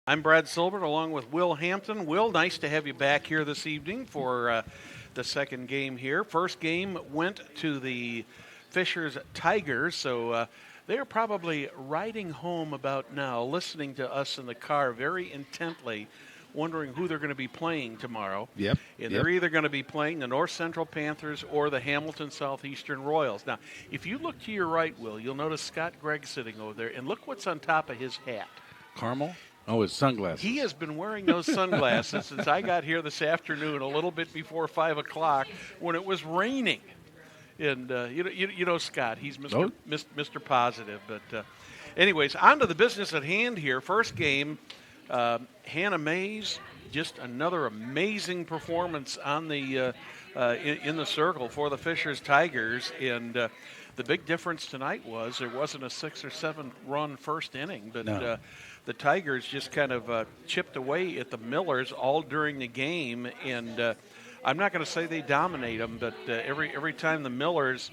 I'm Brad Silbert along with Will Hampton. Will, nice to have you back here this evening for the second game here. First game went to the Fishers Tigers, so they're probably riding home about now, listening to us in the car very intently, wondering who they're going to be playing tomorrow. Yep. And they're either going to be playing the North Central Panthers or the Hamilton Southeastern Royals. Now, if you look to your right, Will, you'll notice Scott Gregg sitting over there, and look what's on top of his hat. Caramel? Oh, his sunglasses. He has been wearing those sunglasses since I got here this afternoon, a little bit before 5 o'clock, when it was raining. And you know Scott, he's Mr. Positive. But anyways, on to the business at hand here. First game, Hannah Mays, just another amazing performance on the in the circle for the Fishers Tigers. And the big difference tonight was there wasn't a 6 or 7 run first inning, but the Tigers just kind of chipped away at the Millers all during the game. And I'm not going to say they dominate them, but every time the Millers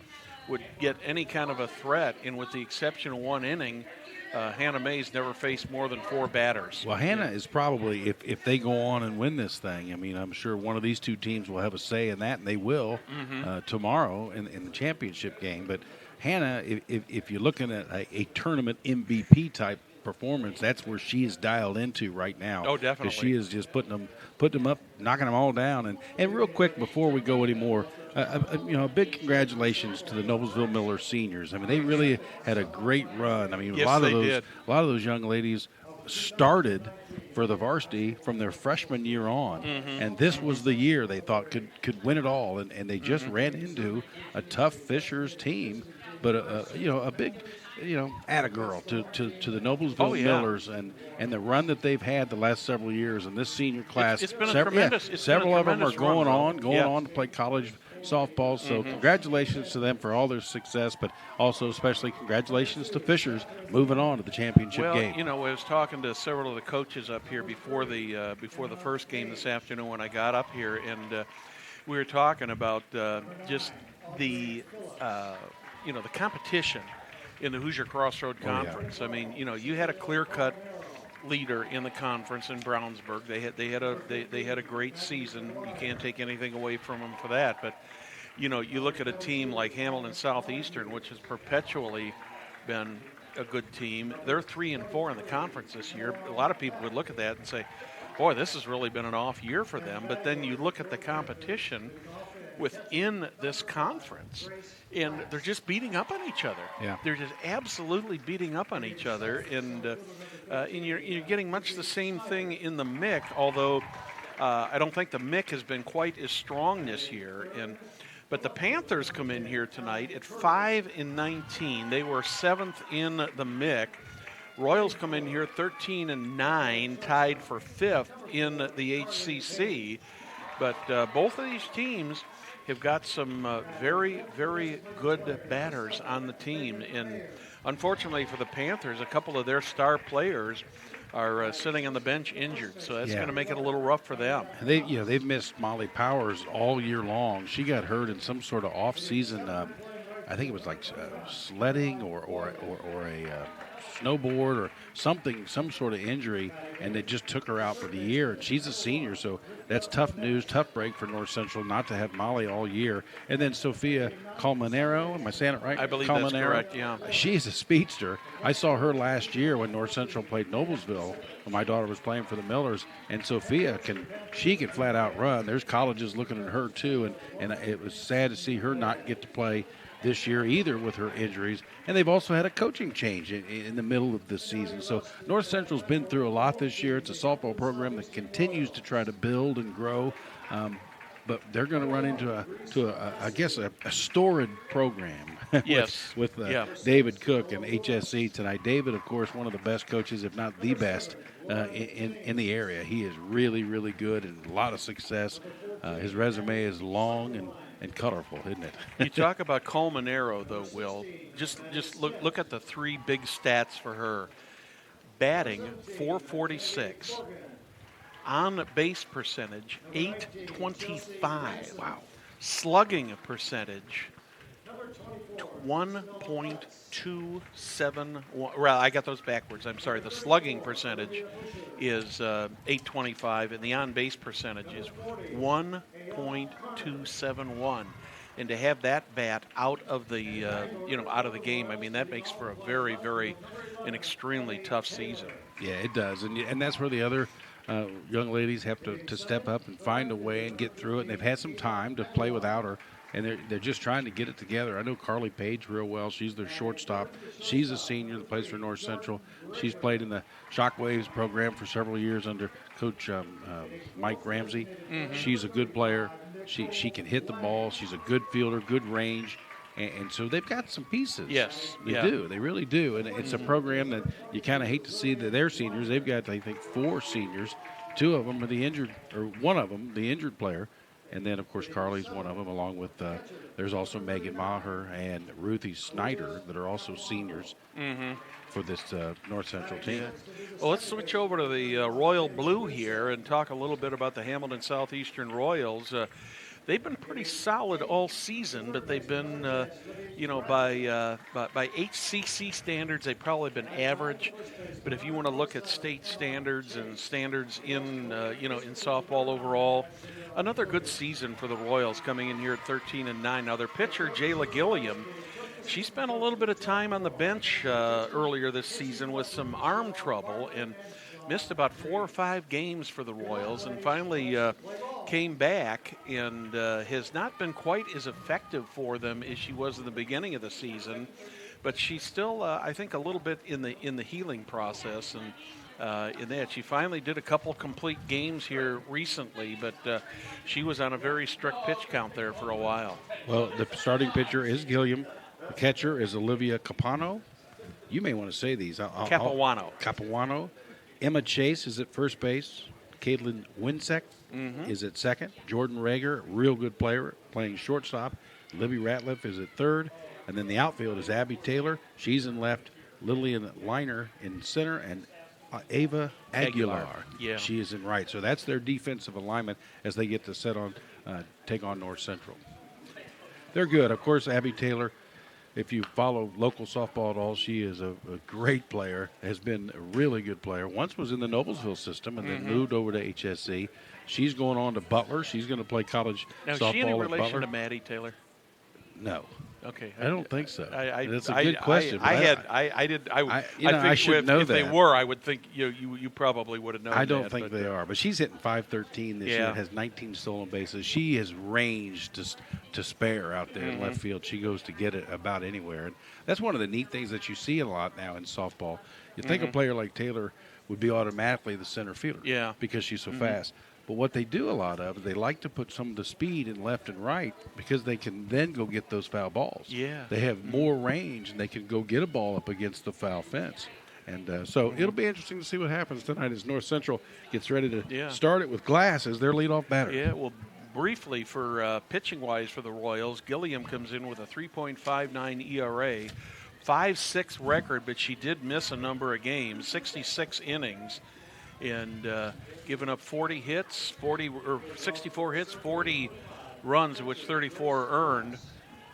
would get any kind of a threat, and with the exception of one inning, Hannah Mays never faced more than 4 batters. Well, Hannah is probably, if they go on and win this thing, I mean, I'm sure one of these two teams will have a say in that, and they will tomorrow in the championship game. But Hannah, if you're looking at a tournament MVP type performance, that's where she is dialed into right now. Oh, definitely. Because she is just putting them up, knocking them all down. And real quick before we go anymore, a big congratulations to the Noblesville Miller seniors. I mean, they really had a great run. I mean, yes, a lot of those young ladies started for the varsity from their freshman year on, and this was the year they thought could win it all, and they just ran into a tough Fishers team, but a big atta-girl to the Noblesville Millers and the run that they've had the last several years. And this senior class, it's been a tremendous. Several of them are going run, on to play college softball. So congratulations to them for all their success, but also especially congratulations to Fishers moving on to the championship game. I was talking to several of the coaches up here before the first game this afternoon when I got up here, and we were talking about just the the competition in the Hoosier Crossroad Conference. I mean, you had a clear-cut leader in the conference in Brownsburg. They had a great season. You can't take anything away from them for that. But you look at a team like Hamilton Southeastern, which has perpetually been a good team. They're 3-4 in the conference this year. A lot of people would look at that and say, "Boy, this has really been an off year for them." But then you look at the competition within this conference, and they're just beating up on each other. Yeah. They're just absolutely beating up on each other, and you're getting much the same thing in the MIC, although I don't think the MIC has been quite as strong this year. But the Panthers come in here tonight at 5-19. They were 7th in the MIC. Royals come in here 13-9, tied for 5th in the HCC. But both of these teams have got some very, very good batters on the team. And unfortunately for the Panthers, a couple of their star players are sitting on the bench injured. So that's going to make it a little rough for them. They've missed Molly Powers all year long. She got hurt in some sort of off-season, I think it was like sledding or a snowboard or something, some sort of injury, and they just took her out for the year. And she's a senior, so that's tough news, tough break for North Central not to have Molly all year. And then Sophia Colmenero, am I saying it right? I believe that's correct, yeah. She's a speedster. I saw her last year when North Central played Noblesville, when my daughter was playing for the Millers, and Sophia can flat out run. There's colleges looking at her too, and it was sad to see her not get to play this year either with her injuries. And they've also had a coaching change in the middle of this season. So North Central's been through a lot this year. It's a softball program that continues to try to build and grow. But they're going to run into a storied program with David Cook and HSC tonight. David, of course, one of the best coaches, if not the best, in the area. He is really, really good and a lot of success. His resume is long and colorful, isn't it? You talk about Colmenero, though, Will. Just look at the 3 big stats for her. Batting, .446. On base percentage, .825. Wow. Slugging percentage, 1.27. Well, I got those backwards. I'm sorry. The slugging percentage is 825, and the on-base percentage is 1.271. And to have that bat out of the out of the game, I mean, that makes for a very, very, an extremely tough season. Yeah, it does, and that's where the other young ladies have to step up and find a way and get through it. And they've had some time to play without her, and they're just trying to get it together. I know Carly Page real well. She's their shortstop. She's a senior that plays for North Central. She's played in the Shockwaves program for several years under Coach Mike Ramsey. Mm-hmm. She's a good player. She can hit the ball. She's a good fielder, good range. And so they've got some pieces. Yes. They do. They really do. And it's a program that you kind of hate to see that they're seniors. They've got, I think, 4 seniors. 2 of them are the injured, or one of them, the injured player. And then, of course, Carly's one of them, along with there's also Megan Maher and Ruthie Snyder that are also seniors for this North Central team. Yeah. Well, let's switch over to the Royal Blue here and talk a little bit about the Hamilton Southeastern Royals. They've been pretty solid all season, but they've been, by HCC standards, they've probably been average. But if you want to look at state standards and standards in softball overall, another good season for the Royals, coming in here at 13-9. Now their pitcher, Jayla Gilliam, she spent a little bit of time on the bench earlier this season with some arm trouble and missed about 4 or 5 games for the Royals, and finally came back and has not been quite as effective for them as she was in the beginning of the season. But she's still, I think, a little bit in the healing process, and in that she finally did a couple complete games here recently. But she was on a very strict pitch count there for a while. Well, the starting pitcher is Gilliam. The catcher is Olivia Capano. You may want to say these. Capuano. Emma Chase is at first base. Caitlin Winsek is at second. Jordan Rager, real good player, playing shortstop. Libby Ratliff is at third. And then the outfield is Abby Taylor. She's in left. Lillian Liner in center. And Ava Aguilar. Yeah. She is in right. So that's their defensive alignment as they get to take on North Central. They're good. Of course, Abby Taylor, if you follow local softball at all, she is a great player, has been a really good player. Once was in the Noblesville system and then moved over to HSC. She's going on to Butler. She's going to play college softball at Butler. Is she in relation to Maddie Taylor? No. Okay. I don't think so. That's a good good question. I should know if that. they were, I would think you probably would have known. I don't think they are, but she's hitting .513 this year. Has 19 stolen bases. She has range to spare out there in left field. She goes to get it about anywhere, and that's one of the neat things that you see a lot now in softball. You think a player like Taylor would be automatically the center fielder, because she's so fast. But what they do a lot of, they like to put some of the speed in left and right because they can then go get those foul balls. Yeah. They have more range, and they can go get a ball up against the foul fence. And so it'll be interesting to see what happens tonight as North Central gets ready to start it with Glass as their leadoff batter. Yeah, well, briefly for pitching-wise for the Royals, Gilliam comes in with a 3.59 ERA, 5.6 record, but she did miss a number of games, 66 innings. And giving up 64 hits, 40 runs, of which 34 earned.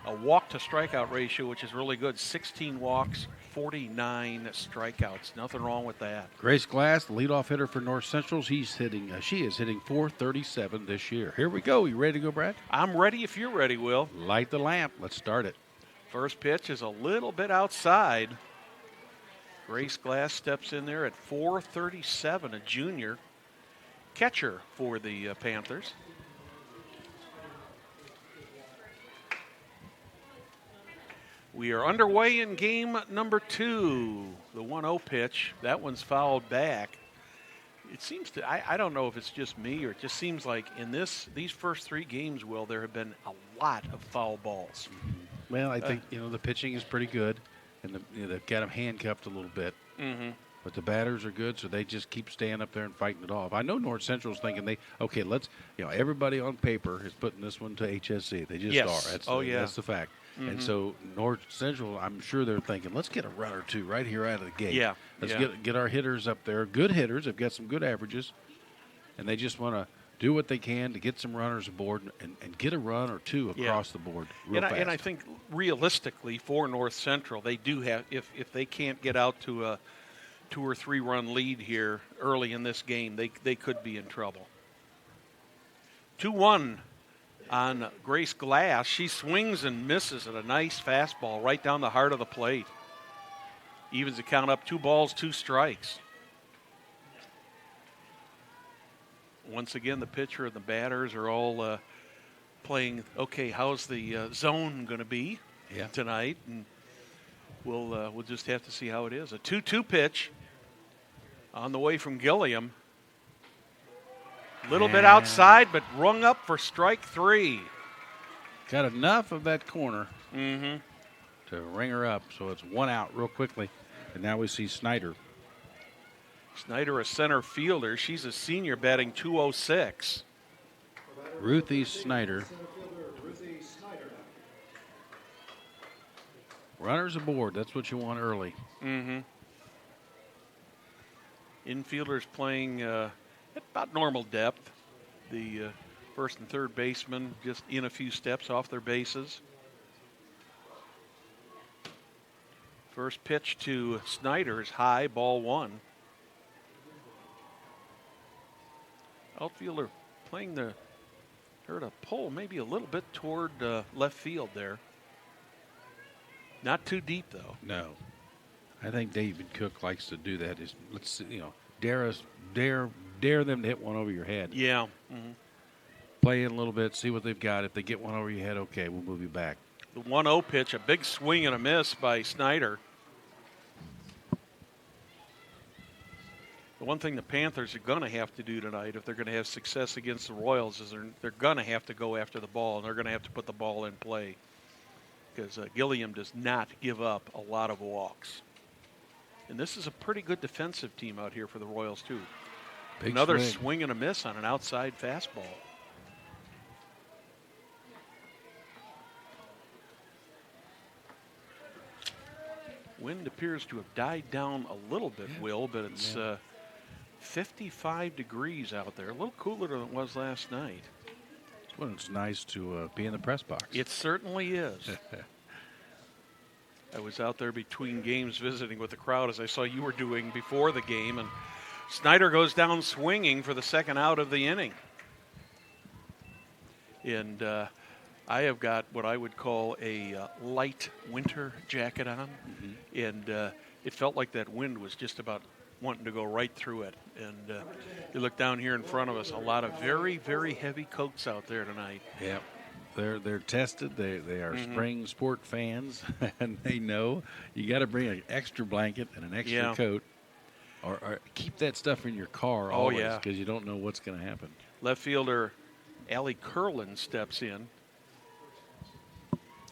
A walk-to-strikeout ratio, which is really good, 16 walks, 49 strikeouts. Nothing wrong with that. Grace Glass, the leadoff hitter for North Central. She is hitting .437 this year. Here we go. You ready to go, Brad? I'm ready if you're ready, Will. Light the lamp. Let's start it. First pitch is a little bit outside. Grace Glass steps in there at .437, a junior catcher for the Panthers. We are underway in game number 2. The 1-0 pitch. That one's fouled back. It seems to, I don't know if it's just me or it just seems like in these first 3 games, Will, there have been a lot of foul balls. Well, I think, the pitching is pretty good. And they've got them handcuffed a little bit. But the batters are good, so they just keep staying up there and fighting it off. I know North Central's thinking everybody on paper is putting this one to HSC. They just are. That's the fact. And so North Central, I'm sure they're thinking, let's get a run or two right here out of the gate. Let's get our hitters up there. Good hitters. They've got some good averages. And they just want do what they can to get some runners aboard and get a run or two across the board real fast. And I think realistically for North Central, they do have, if they can't get out to a 2 or 3 run lead here early in this game, they could be in trouble. 2-1 on Grace Glass. She swings and misses at a nice fastball right down the heart of the plate. Evens the count up, 2 balls, 2 strikes. Once again, the pitcher and the batters are all playing, okay, how's the zone going to be tonight? And we'll just have to see how it is. A 2-2 pitch on the way from Gilliam. A little bit outside, but rung up for strike 3. Got enough of that corner to ring her up, so it's 1 out real quickly. And now we see Snyder. Snyder, a center fielder. She's a senior, batting .206. Ruthie Snyder. Runners aboard. That's what you want early. Infielders playing at about normal depth. The first and third baseman just in a few steps off their bases. First pitch to Snyder is high, ball 1. Outfielder playing her to pull maybe a little bit toward left field there. Not too deep though. No, I think David Cook likes to do that. Is let's dare them to hit one over your head. Yeah. Play in a little bit, see what they've got. If they get one over your head, okay, we'll move you back. The 1-0 pitch, a big swing and a miss by Snyder. The one thing the Panthers are going to have to do tonight if they're going to have success against the Royals is they're going to have to go after the ball, and they're going to have to put the ball in play because Gilliam does not give up a lot of walks. And this is a pretty good defensive team out here for the Royals, too. Big Another swing. swing and a miss on an outside fastball. Wind appears to have died down a little bit, Will, but it's 55 degrees out there. A little cooler than it was last night. Well, it's nice to be in the press box. It certainly is. I was out there between games visiting with the crowd, as I saw you were doing before the game, and Snyder goes down swinging for the second out of the inning. And I have got what I would call a light winter jacket on, and it felt like that wind was just about wanting to go right through it. And you look down here in front of us, a lot of very, very heavy coats out there tonight. Yeah, they're tested. They are spring sport fans, and they know you got to bring an extra blanket and an extra coat, or keep that stuff in your car always because you don't know what's going to happen. Left fielder Allie Curlin steps in.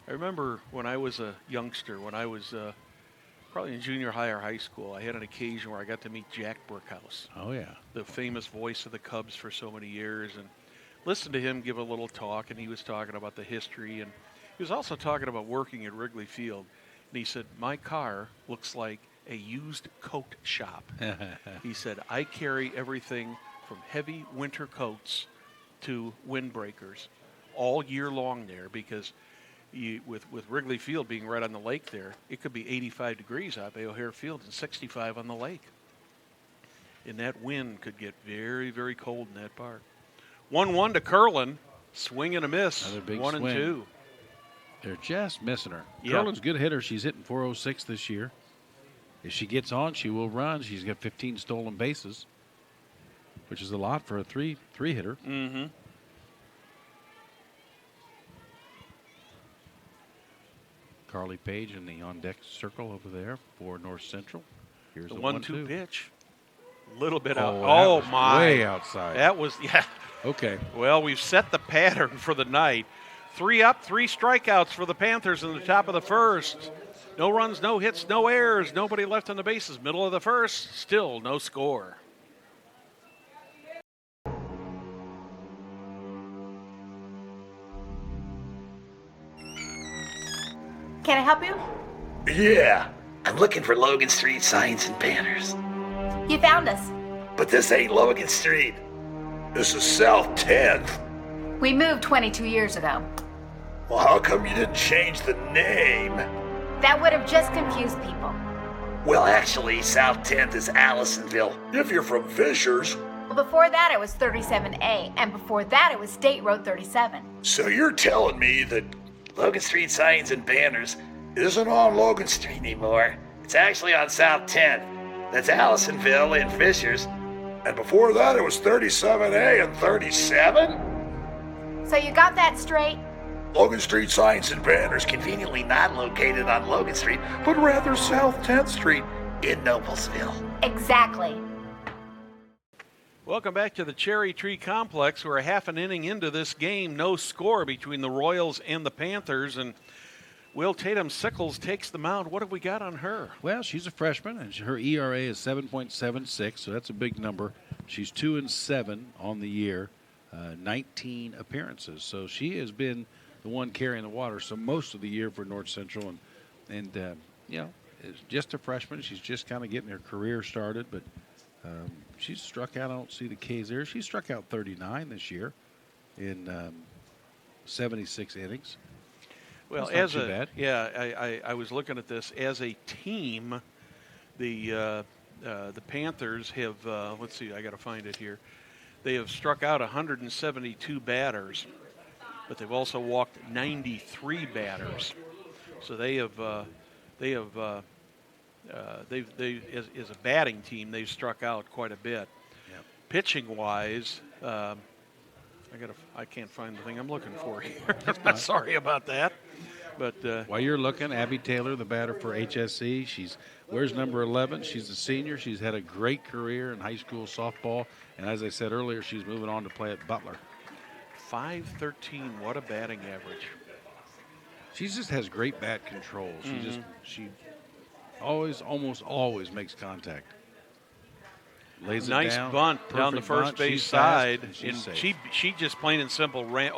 I remember when I was a youngster, when I was probably in junior high or high school, I had an occasion where I got to meet Jack Burkhouse. Oh, yeah. The famous voice of the Cubs for so many years, and listened to him give a little talk, and he was talking about the history, and he was also talking about working at Wrigley Field. And he said, my car looks like a used coat shop. He said, I carry everything from heavy winter coats to windbreakers all year long there because with Wrigley Field being right on the lake there, it could be 85 degrees out by O'Hare Field and 65 on the lake. And that wind could get very, very cold in that park. 1-1 to Curlin. Swing and a miss. Another big 1 swing. and 2. They're just missing her. Yep. Curlin's a good hitter. She's hitting .406 this year. If she gets on, she will run. She's got 15 stolen bases, which is a lot for a three hitter. Carly Page in the on-deck circle over there for North Central. Here's The the 1-2 pitch. A little bit out. that Oh, was my. way outside. That was, Okay. Well, we've set the pattern for the night. 3 up, 3 strikeouts for the Panthers in the top of the first. No runs, no hits, no errors. Nobody left on the bases. Middle of the first, still no score. Can I help you? Yeah, I'm looking for Logan Street signs and banners. You found us. But this ain't Logan Street. This is South 10th. We moved 22 years ago. Well, how come you didn't change the name? That would have just confused people. Well, actually, South 10th is Allisonville. If you're from Fishers. Well, before that, it was 37A, and before that, it was State Road 37. So you're telling me that Logan Street Signs and Banners isn't on Logan Street anymore? It's actually on South 10th. That's Allisonville and Fishers. And before that, it was 37A and 37? So you got that straight? Logan Street Signs and Banners conveniently not located on Logan Street, but rather South 10th Street in Noblesville. Exactly. Welcome back to the Cherry Tree Complex. We're a half an inning into this game. No score between the Royals and the Panthers. And Will Tatum-Sickles takes the mound. What have we got on her? Well, she's a freshman, and her ERA is 7.76, so that's a big number. She's 2-7 on the year, 19 appearances. So she has been the one carrying the water so most of the year for North Central. And you know, it's just a freshman. She's just kind of getting her career started, but she's struck out. I don't see the K's there. She struck out 39 this year in 76 innings. Well, That's not too bad. I was looking at this as a team. The Panthers have let's see, I got to find it here. They have struck out 172 batters, but they've also walked 93 batters. So they have as a batting team, they've struck out quite a bit. Yep. Pitching wise, I can't find the thing I'm looking for here. Sorry about that. But while you're looking, Abby Taylor, the batter for HSC, she wears number 11. She's a senior. She's had a great career in high school softball, and as I said earlier, she's moving on to play at Butler. 513, what a batting average. She just has great bat control. She almost always makes contact. Lays it nice down, bunt down the first bunt. base She's side, fast and and safe. she just plain and simple ran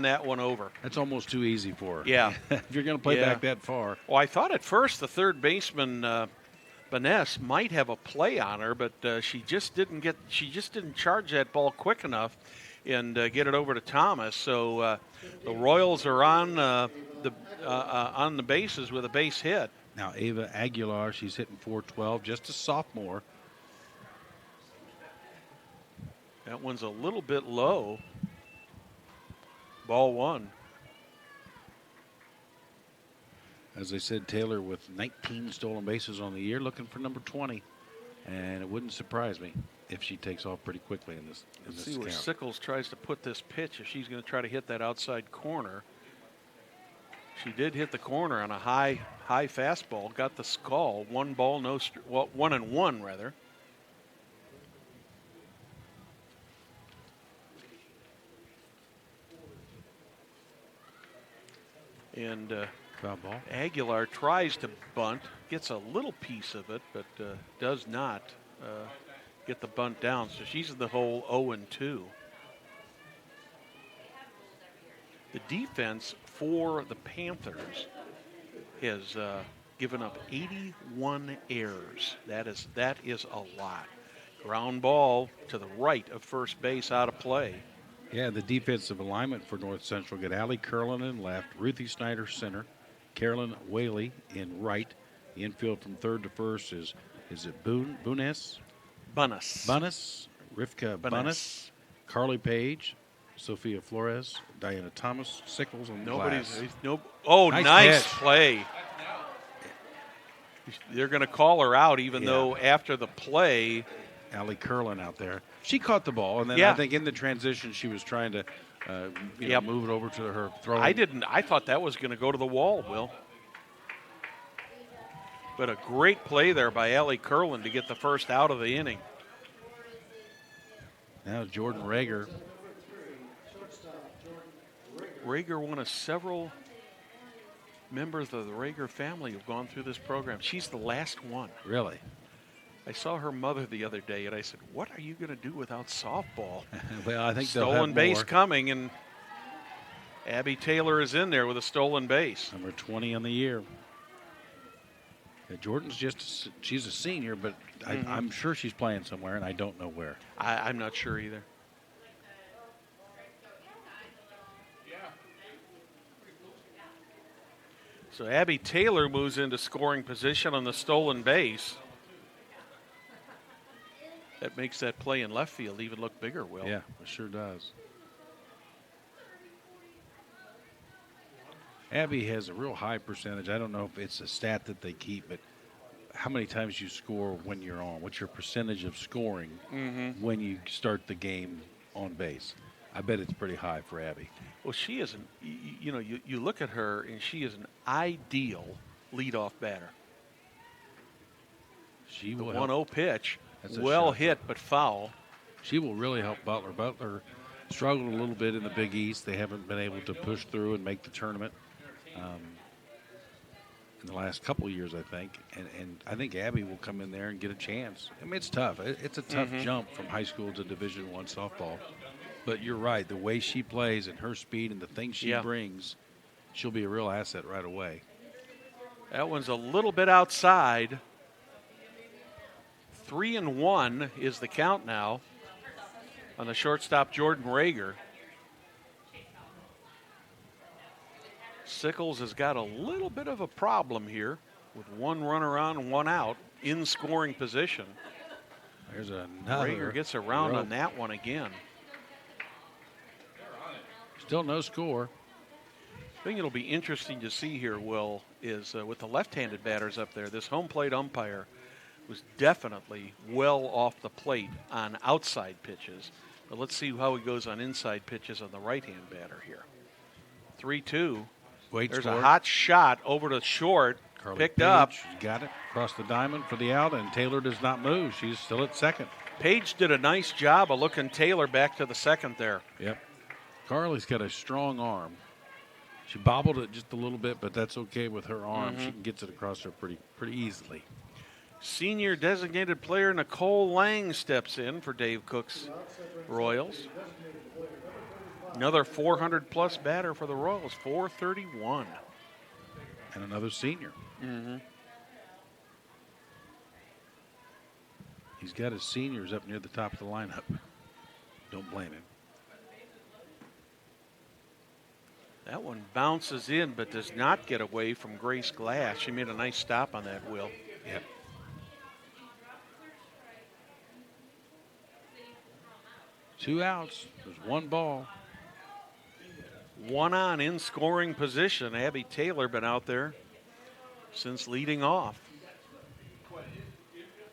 that one over. That's almost too easy for her. Yeah. If you're going to play back that far. Well, I thought at first the third baseman Baness might have a play on her, but she just didn't charge that ball quick enough and get it over to Thomas. So the Royals are on the bases with a base hit. Now Ava Aguilar, she's hitting .412, just a sophomore. That one's a little bit low. Ball one. As I said, Taylor with 19 stolen bases on the year, looking for number 20. And it wouldn't surprise me if she takes off pretty quickly in this Let's see where count. Sickles tries to put this pitch. If she's going to try to hit that outside corner. She did hit the corner on a high fastball. Got the skull. 1-1 rather. And Foul ball. Aguilar tries to bunt, gets a little piece of it, but does not get the bunt down. So she's in the hole 0-2. The defense for the Panthers has given up 81 errors. That is a lot. Ground ball to the right of first base, out of play. Yeah, the defensive alignment for North Central get Allie Curlin in left, Ruthie Snyder center, Carolyn Whaley in right. The infield from third to first is it Buness? Bunnis, Rivka Bunnis, Carly Page, Sophia Flores, Diana Thomas, Sickles on the glass. Nice play. They're going to call her out, even though after the play, Allie Curlin out there. She caught the ball, and then I think in the transition she was trying to move it over to her throw. I thought that was going to go to the wall, Will. But a great play there by Allie Curlin to get the first out of the inning. Now Jordan Rager. Rager, one of several members of the Rager family who've gone through this program. She's the last one. Really? I saw her mother the other day, and I said, "What are you going to do without softball?" Well, I think stolen base coming, and Abby Taylor is in there with a stolen base. Number 20 on the year. Yeah, Jordan's she's a senior, but I'm sure she's playing somewhere, and I don't know where. I'm not sure either. So Abby Taylor moves into scoring position on the stolen base. That makes that play in left field even look bigger, Will. Yeah, it sure does. Abby has a real high percentage. I don't know if it's a stat that they keep, but how many times you score when you're on? What's your percentage of scoring when you start the game on base? I bet it's pretty high for Abby. Well, she is you look at her, and she is an ideal leadoff batter. She The will 1-0 pitch, That's a well shot. hit but foul. She will really help Butler. Butler struggled a little bit in the Big East. They haven't been able to push through and make the tournament in the last couple of years, I think. And I think Abby will come in there and get a chance. I mean, it's tough. It's a tough jump from high school to Division I softball. But you're right. The way she plays and her speed and the things she brings, she'll be a real asset right away. That one's a little bit outside. 3-1 is the count now on the shortstop, Jordan Rager. Sickles has got a little bit of a problem here with one runner on and one out in scoring position. There's another. Rager gets around on that one again. Still no score. I think it'll be interesting to see here, Will, is with the left-handed batters up there, this home plate umpire was definitely well off the plate on outside pitches. But let's see how he goes on inside pitches on the right-hand batter here. 3-2. There's a hot shot over to short. Carly picked Page up. Got it. Across the diamond for the out, and Taylor does not move. She's still at second. Page did a nice job of looking Taylor back to the second there. Yep. Carly's got a strong arm. She bobbled it just a little bit, but that's okay with her arm. She gets it across her pretty easily. Senior designated player Nicole Lang steps in for Dave Cook's Royals. Another 400-plus batter for the Royals, 431. And another senior. He's got his seniors up near the top of the lineup. Don't blame him. That one bounces in but does not get away from Grace Glass. She made a nice stop on that, Will. Yep. Two outs. There's one ball. One on in scoring position. Abby Taylor been out there since leading off.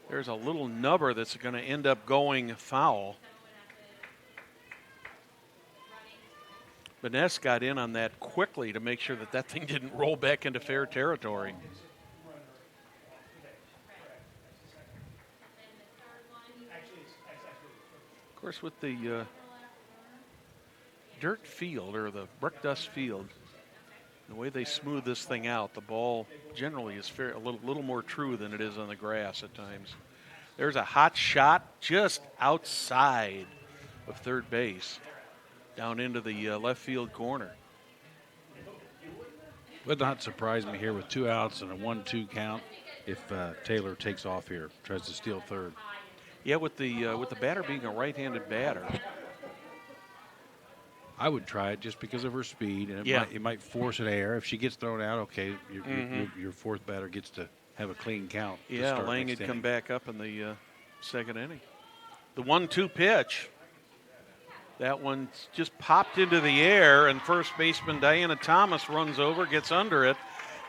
There's a little nubber that's going to end up going foul. Vanessa got in on that quickly to make sure that that thing didn't roll back into fair territory. Of course, with the dirt field or the brick dust field, the way they smooth this thing out, the ball generally is a little more true than it is on the grass at times. There's a hot shot just outside of third base, down into the left field corner. Would not surprise me here with two outs and a 1-2 count if Taylor takes off here, tries to steal third. Yeah, with the batter being a right-handed batter. I would try it just because of her speed, and it might force an error. If she gets thrown out, okay, your fourth batter gets to have a clean count. Yeah, Lang had come back up in the second inning. The 1-2 pitch. That one just popped into the air, and first baseman Diana Thomas runs over, gets under it,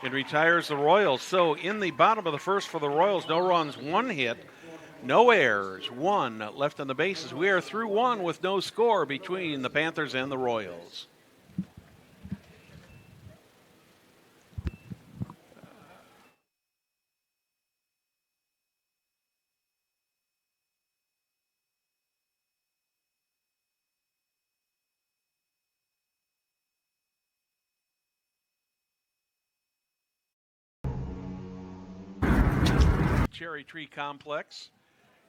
and retires the Royals. So in the bottom of the first for the Royals, no runs, one hit, no errors, one left on the bases. We are through one with no score between the Panthers and the Royals. Cherry Tree Complex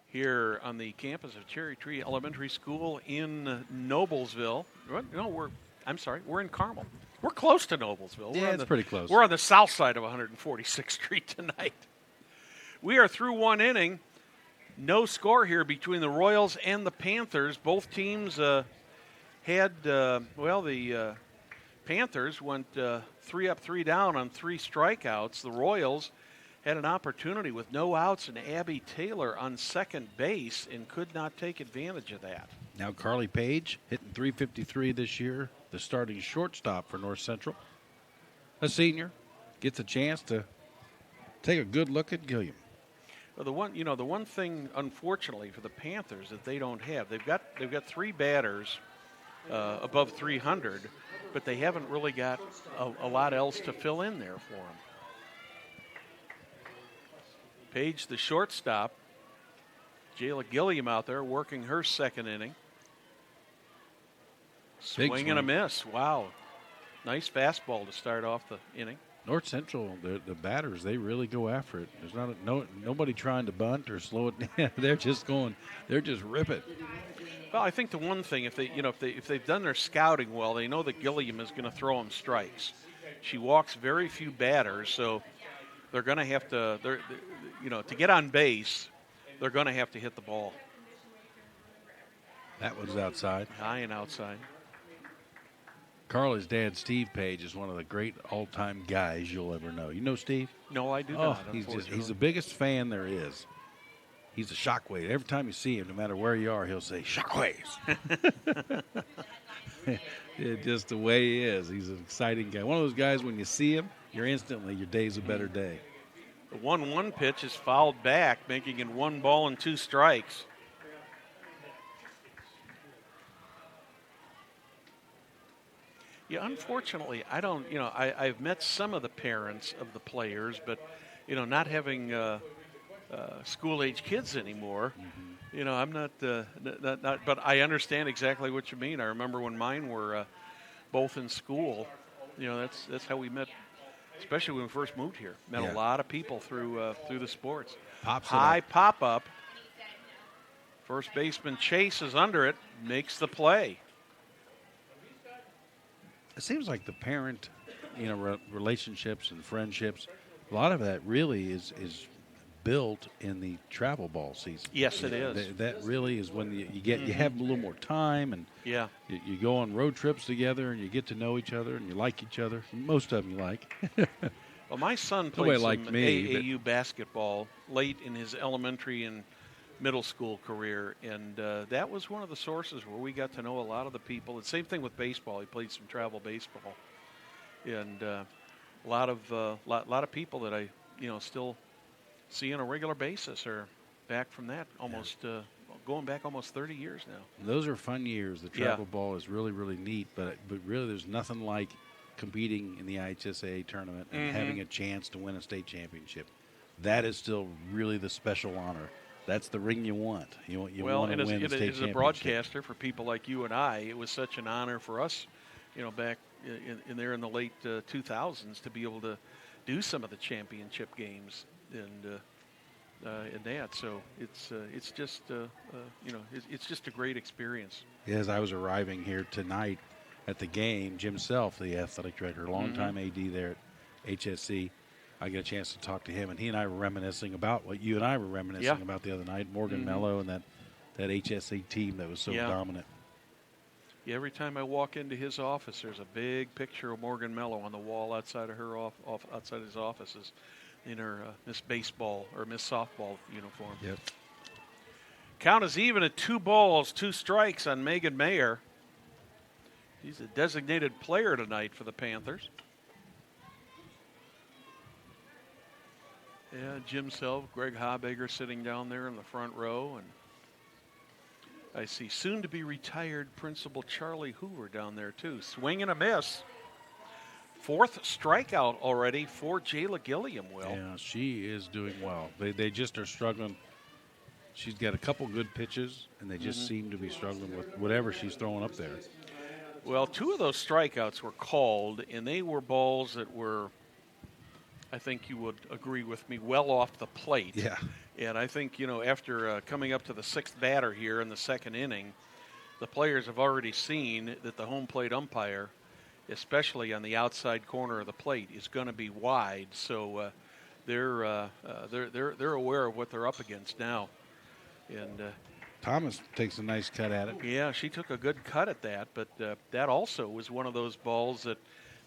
here on the campus of Cherry Tree Elementary School in Noblesville. No, we're in Carmel. We're close to Noblesville. Yeah, it's pretty close. We're on the south side of 146th Street tonight. We are through one inning. No score here between the Royals and the Panthers. Both teams had, the Panthers went 3 up, 3 down on 3 strikeouts. The Royals had an opportunity with no outs and Abby Taylor on second base and could not take advantage of that. Now Carly Page hitting .353 this year, the starting shortstop for North Central. A senior gets a chance to take a good look at Gilliam. Well, the one thing, unfortunately, for the Panthers that they don't have, they've got 3 batters above 300, but they haven't really got a lot else to fill in there for them. Page, the shortstop. Jayla Gilliam out there working her second inning. Swing and a miss. Wow. Nice fastball to start off the inning. North Central, the batters, they really go after it. There's nobody trying to bunt or slow it down. They're just rip it. Well, I think the one thing, if they've done their scouting well, they know that Gilliam is going to throw them strikes. She walks very few batters, so they're going to have to, to get on base, they're going to have to hit the ball. That was outside. High and outside. Carly's dad, Steve Page, is one of the great all-time guys you'll ever know. You know Steve? No, I do Oh, not. he's the biggest fan there is. He's a shockwave. Every time you see him, no matter where you are, he'll say, shockwaves. Just the way he is. He's an exciting guy. One of those guys, when you see him, your day's a better day. The 1-1 pitch is fouled back, making it 1 ball and 2 strikes. Yeah, unfortunately, I don't, I've met some of the parents of the players, but, not having school-age kids anymore, I'm not, but I understand exactly what you mean. I remember when mine were both in school, that's how we met, especially when we first moved here. Met a lot of people through the sports. High pop-up. First baseman chases under it, makes the play. It seems like the parent, relationships and friendships, a lot of that really is built in the travel ball season. Yes, it is. That really is when you have a little more time, and you go on road trips together, and you get to know each other, and you like each other. Most of them you like. Well, my son played some AAU basketball late in his elementary and middle school career, and that was one of the sources where we got to know a lot of the people. The same thing with baseball. He played some travel baseball, and a lot of people that I still see on a regular basis are back from that almost going back almost 30 years now. Those are fun years. The travel ball is really, really neat, but really there's nothing like competing in the IHSAA tournament and having a chance to win a state championship. That is still really the special honor. That's the ring you want. You want to win the state championship. As a broadcaster, for people like you and I, it was such an honor for us, back in the late 2000s, to be able to do some of the championship games and that. So it's just a great experience. As I was arriving here tonight at the game, Jim Self, the athletic director, longtime AD there at HSC, I get a chance to talk to him, and he and I were reminiscing about what you and I were reminiscing about the other night, Morgan Mello and that HSC team that was so dominant. Yeah, every time I walk into his office, there's a big picture of Morgan Mello on the wall outside of her outside his offices in her Miss Baseball or Miss Softball uniform. Yep. Count is even at 2 balls, 2 strikes on Megan Mayer. She's a designated player tonight for the Panthers. Yeah, Jim Self, Greg Habeger sitting down there in the front row, and I see soon-to-be retired Principal Charlie Hoover down there too. Swing and a miss. 4th strikeout already for Jayla Gilliam. Yeah, she is doing well. They just are struggling. She's got a couple good pitches, and they just seem to be struggling with whatever she's throwing up there. Well, 2 of those strikeouts were called, and they were balls that were, I think you would agree with me, well off the plate. Yeah. And I think, after coming up to the 6th batter here in the 2nd inning, the players have already seen that the home plate umpire, especially on the outside corner of the plate, is going to be wide. So they're aware of what they're up against now. And Thomas takes a nice cut at it. Yeah, she took a good cut at that, but that also was one of those balls that,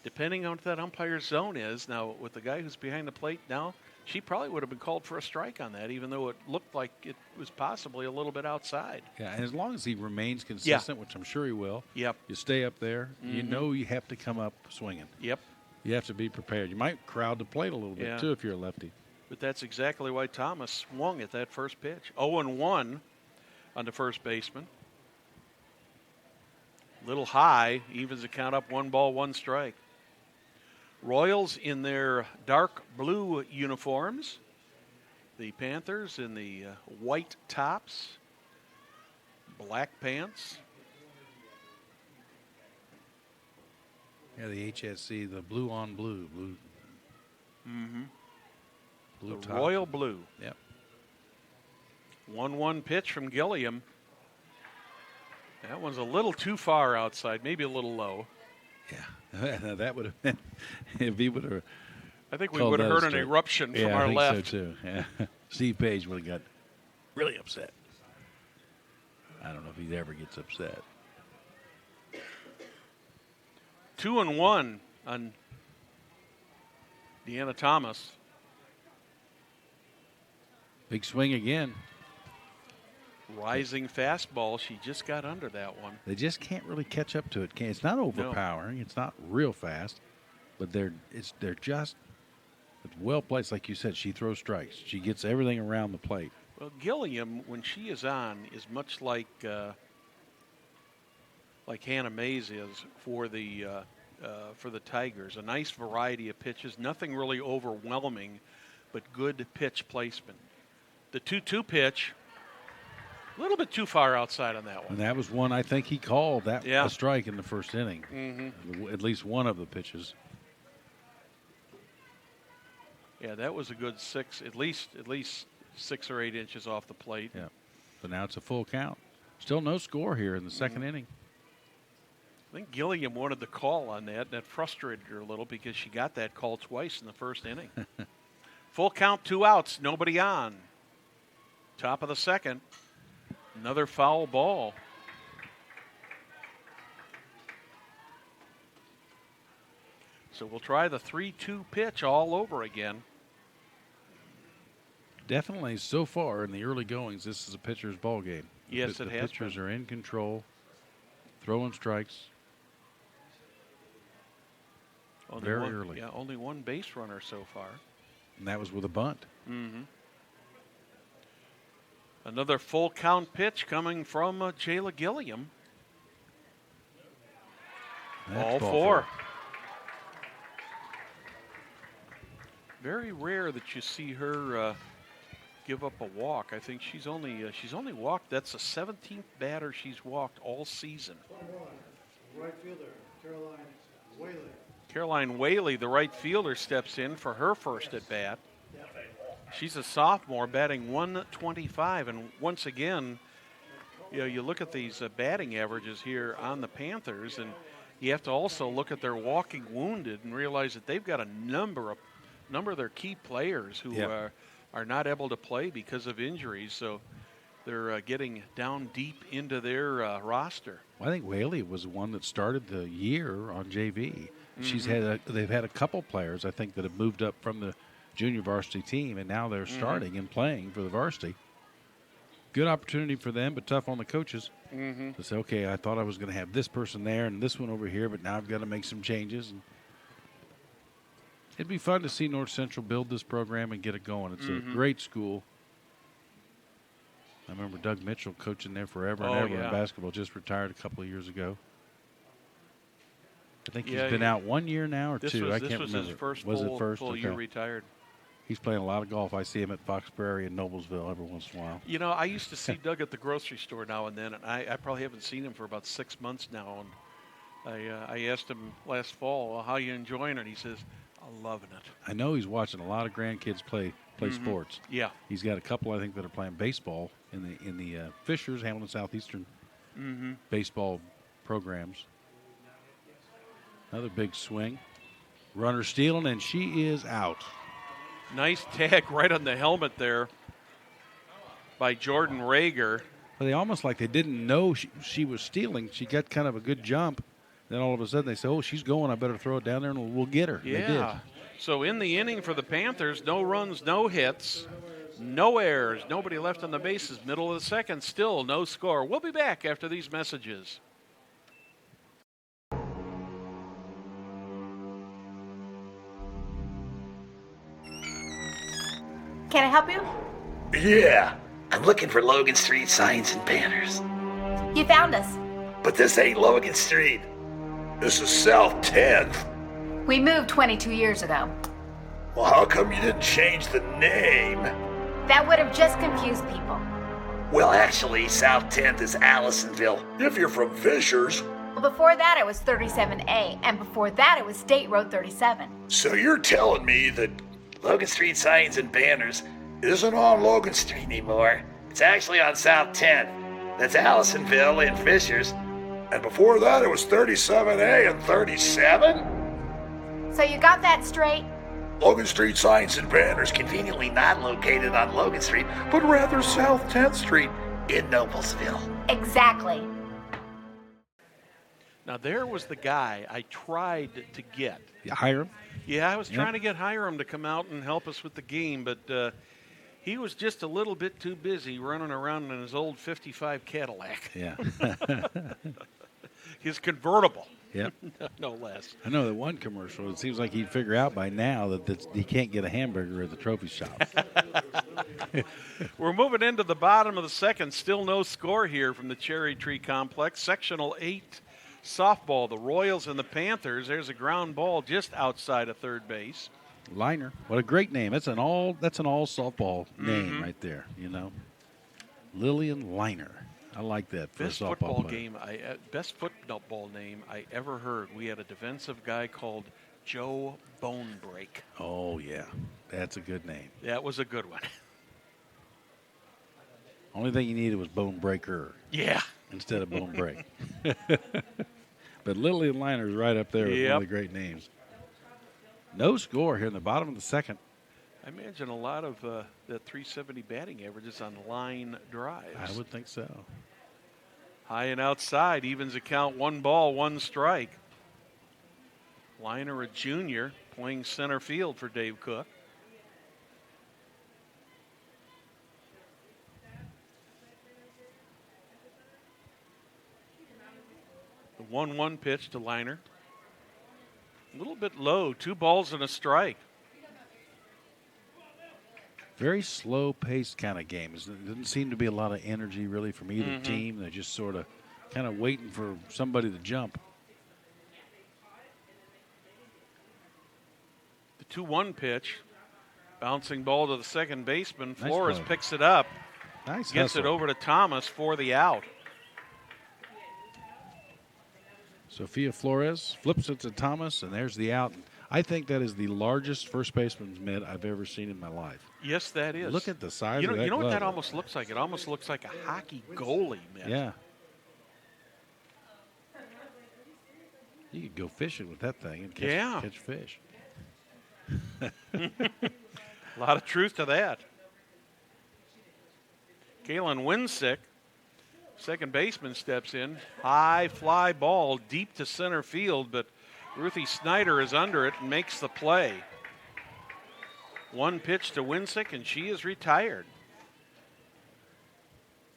depending on what that umpire's zone is, now with the guy who's behind the plate now, she probably would have been called for a strike on that, even though it looked like it was possibly a little bit outside. Yeah, and as long as he remains consistent, which I'm sure he will, Yep. you stay up there, you know you have to come up swinging. Yep. You have to be prepared. You might crowd the plate a little bit, too, if you're a lefty. But that's exactly why Thomas swung at that first pitch. 0-1 on the first baseman. Little high, evens the count up, 1 ball, 1 strike. Royals in their dark blue uniforms. The Panthers in the white tops, black pants. Yeah, the HSC, the blue on blue. Blue The top. royal blue. Yep. 1-1 pitch from Gilliam. That one's a little too far outside, maybe a little low. Yeah, that would have been, if he would have. I think we called would have that a heard an strike. eruption from Yeah, our I think left. so too. Yeah. Steve Page would have got really upset. I don't know if he ever gets upset. 2-1 on Deanna Thomas. Big swing again. Rising fastball. She just got under that one. They just can't really catch up to it. It's not overpowering. It's not real fast, but they're just it's well placed. Like you said, she throws strikes. She gets everything around the plate. Well, Gilliam, when she is on, is much like Hannah Mays is for the Tigers. A nice variety of pitches. Nothing really overwhelming, but good pitch placement. The 2-2 pitch. A little bit too far outside on that one. And that was one I think he called that Yeah. a strike in the first inning. At least one of the pitches. Yeah, that was a good at least 6 or 8 inches off the plate. Yeah. So now it's a full count. Still no score here in the second inning. I think Gilliam wanted the call on that, and that frustrated her a little because she got that call twice in the first inning. Full count, 2 outs, nobody on. Top of the second. Another foul ball. So we'll try the 3-2 pitch all over again. Definitely, so far in the early goings, this is a pitcher's ball game. Yes, the it has pitchers been. are in control, throwing strikes. Only Very one, early. Yeah, only one base runner so far. And that was with a bunt. Another full count pitch coming from Jayla Gilliam. That's Ball 4. Very rare that you see her give up a walk. I think she's only walked. That's the 17th batter she's walked all season. Right fielder, Caroline Whaley. Caroline Whaley, the right fielder, steps in for her first at bat. She's a sophomore, batting 125, and once again, you look at these batting averages here on the Panthers, and you have to also look at their walking wounded and realize that they've got a number of their key players who are not able to play because of injuries. So they're getting down deep into their roster. Well, I think Whaley was the one that started the year on JV. They've had a couple players, I think, that have moved up from the junior varsity team, and now they're starting and playing for the varsity. Good opportunity for them, but tough on the coaches to say, okay, I thought I was going to have this person there and this one over here, but now I've got to make some changes. And it'd be fun to see North Central build this program and get it going. It's a great school. I remember Doug Mitchell coaching there forever and ever in basketball, just retired a couple of years ago. I think he's been out 1 year now or two. I can't remember. This was his first full year retired. He's playing a lot of golf. I see him at Fox Prairie and Noblesville every once in a while. You know, I used to see Doug at the grocery store now and then, and I probably haven't seen him for about 6 months now. And I asked him last fall, well, how you enjoying it? And he says, I'm loving it. I know he's watching a lot of grandkids play sports. Yeah. He's got a couple, I think, that are playing baseball in the Fishers, Hamilton Southeastern baseball programs. Another big swing. Runner stealing, and she is out. Nice tag right on the helmet there by Jordan Rager. Well, they almost like they didn't know she was stealing. She got kind of a good jump. Then all of a sudden they said, oh, she's going. I better throw it down there and we'll get her. And Yeah. they did. So in the inning for the Panthers, no runs, no hits, no errors, nobody left on the bases. Middle of the second, still no score. We'll be back after these messages. Can I help you? Yeah, I'm looking for Logan Street signs and banners. You found us. But this ain't Logan Street. This is South 10th. We moved 22 years ago. Well, how come you didn't change the name? That would have just confused people. Well, actually, South 10th is Allisonville. If you're from Fishers. Well, before that it was 37A, and before that it was State Road 37. So you're telling me that Logan Street signs and banners isn't on Logan Street anymore. It's actually on South 10th. That's Allisonville and Fishers. And before that it was 37A and 37? So you got that straight? Logan Street signs and banners conveniently not located on Logan Street, but rather South 10th Street in Noblesville. Exactly. Now, there was the guy I tried to get. Hiram? Yeah, I was trying to get Hiram to come out and help us with the game, but he was just a little bit too busy running around in his old 55 Cadillac. Yeah. His convertible. Yep. No less. I know that one commercial, it seems like he'd figure out by now that he can't get a hamburger at the trophy shop. We're moving into the bottom of the second. Still no score here from the Cherry Tree Complex. Sectional 8 softball, the Royals and the Panthers. There's a ground ball just outside of third base. Liner. What a great name. That's an all softball name right there, you know. Lillian Liner. I like that for Best a softball football player. game, best football name I ever heard. We had a defensive guy called Joe Bonebreak. Oh, yeah. That's a good name. That was a good one. Only thing you needed was Bone Breaker Yeah. instead of Bone Break. But Lillian Liner's right up there with one of the great names. No score here in the bottom of the second. I imagine a lot of that 370 batting average is on line drives. I would think so. High and outside, evens the count, 1 ball, 1 strike. Liner, a junior, playing center field for Dave Cook. The 1-1 pitch to Liner. A little bit low, 2 balls and a strike. Very slow-paced kind of game. There doesn't seem to be a lot of energy really from either team. They're just sort of kind of waiting for somebody to jump. The 2-1 pitch, bouncing ball to the second baseman. Nice Flores play. picks it up, Nice gets it hustle. over to Thomas for the out. Sophia Flores flips it to Thomas, and there's the out. I think that is the largest first baseman's mitt I've ever seen in my life. Yes, that is. Look at the size You of know, that you know what glove. that almost looks like? It almost looks like a hockey goalie mitt. Yeah. You could go fishing with that thing and catch fish. A lot of truth to that. Kalen Winsick, second baseman, steps in. High fly ball deep to center field, but Ruthie Snyder is under it and makes the play. 1 pitch to Winsick, and she is retired.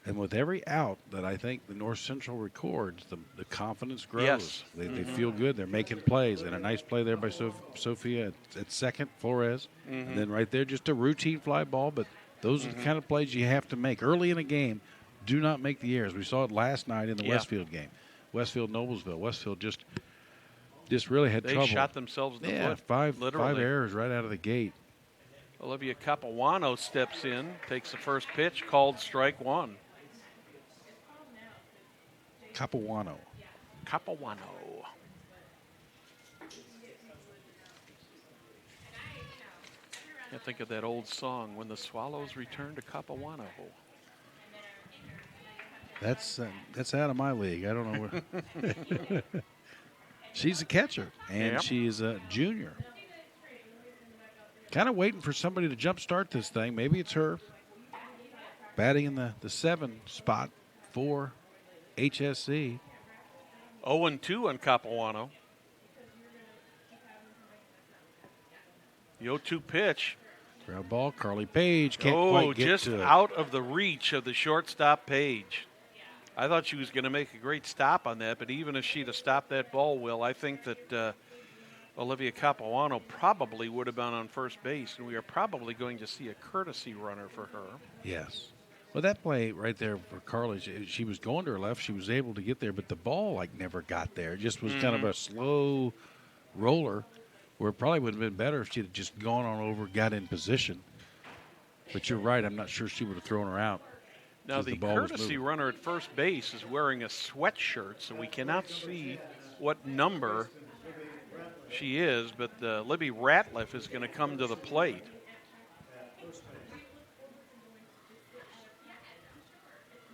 And with every out that I think the North Central records, the confidence grows. Yes. They feel good. They're making plays. And a nice play there by Sophia at second, Flores. And then right there, just a routine fly ball. But those are the kind of plays you have to make. Early in a game, do not make the errors. We saw it last night in the Westfield game. Westfield-Noblesville. Westfield just really had trouble. They shot themselves in the foot. five literally. errors right out of the gate. Olivia Capuano steps in, takes the first pitch, called strike 1. Capuano. I think of that old song, When the Swallows Return to Capuano. That's out of my league. I don't know where. She's a catcher, and she's a junior. Kind of waiting for somebody to jumpstart this thing. Maybe it's her. Batting in the 7 spot. for HSC. 0-2 on Capuano. The 0-2 pitch. Ground ball, Carly Page can't quite get just to it. out of the reach of the shortstop Page. I thought she was going to make a great stop on that, but even if she'd have stopped that ball, Will, I think that Olivia Capuano probably would have been on first base, and we are probably going to see a courtesy runner for her. Yes. Well, that play right there for Carly, she was going to her left. She was able to get there, but the ball, never got there. It just was kind of a slow roller where it probably would have been better if she had just gone on over, got in position. But you're right. I'm not sure she would have thrown her out. Now, the courtesy runner at first base is wearing a sweatshirt, so we cannot see what number she is, but Libby Ratliff is going to come to the plate.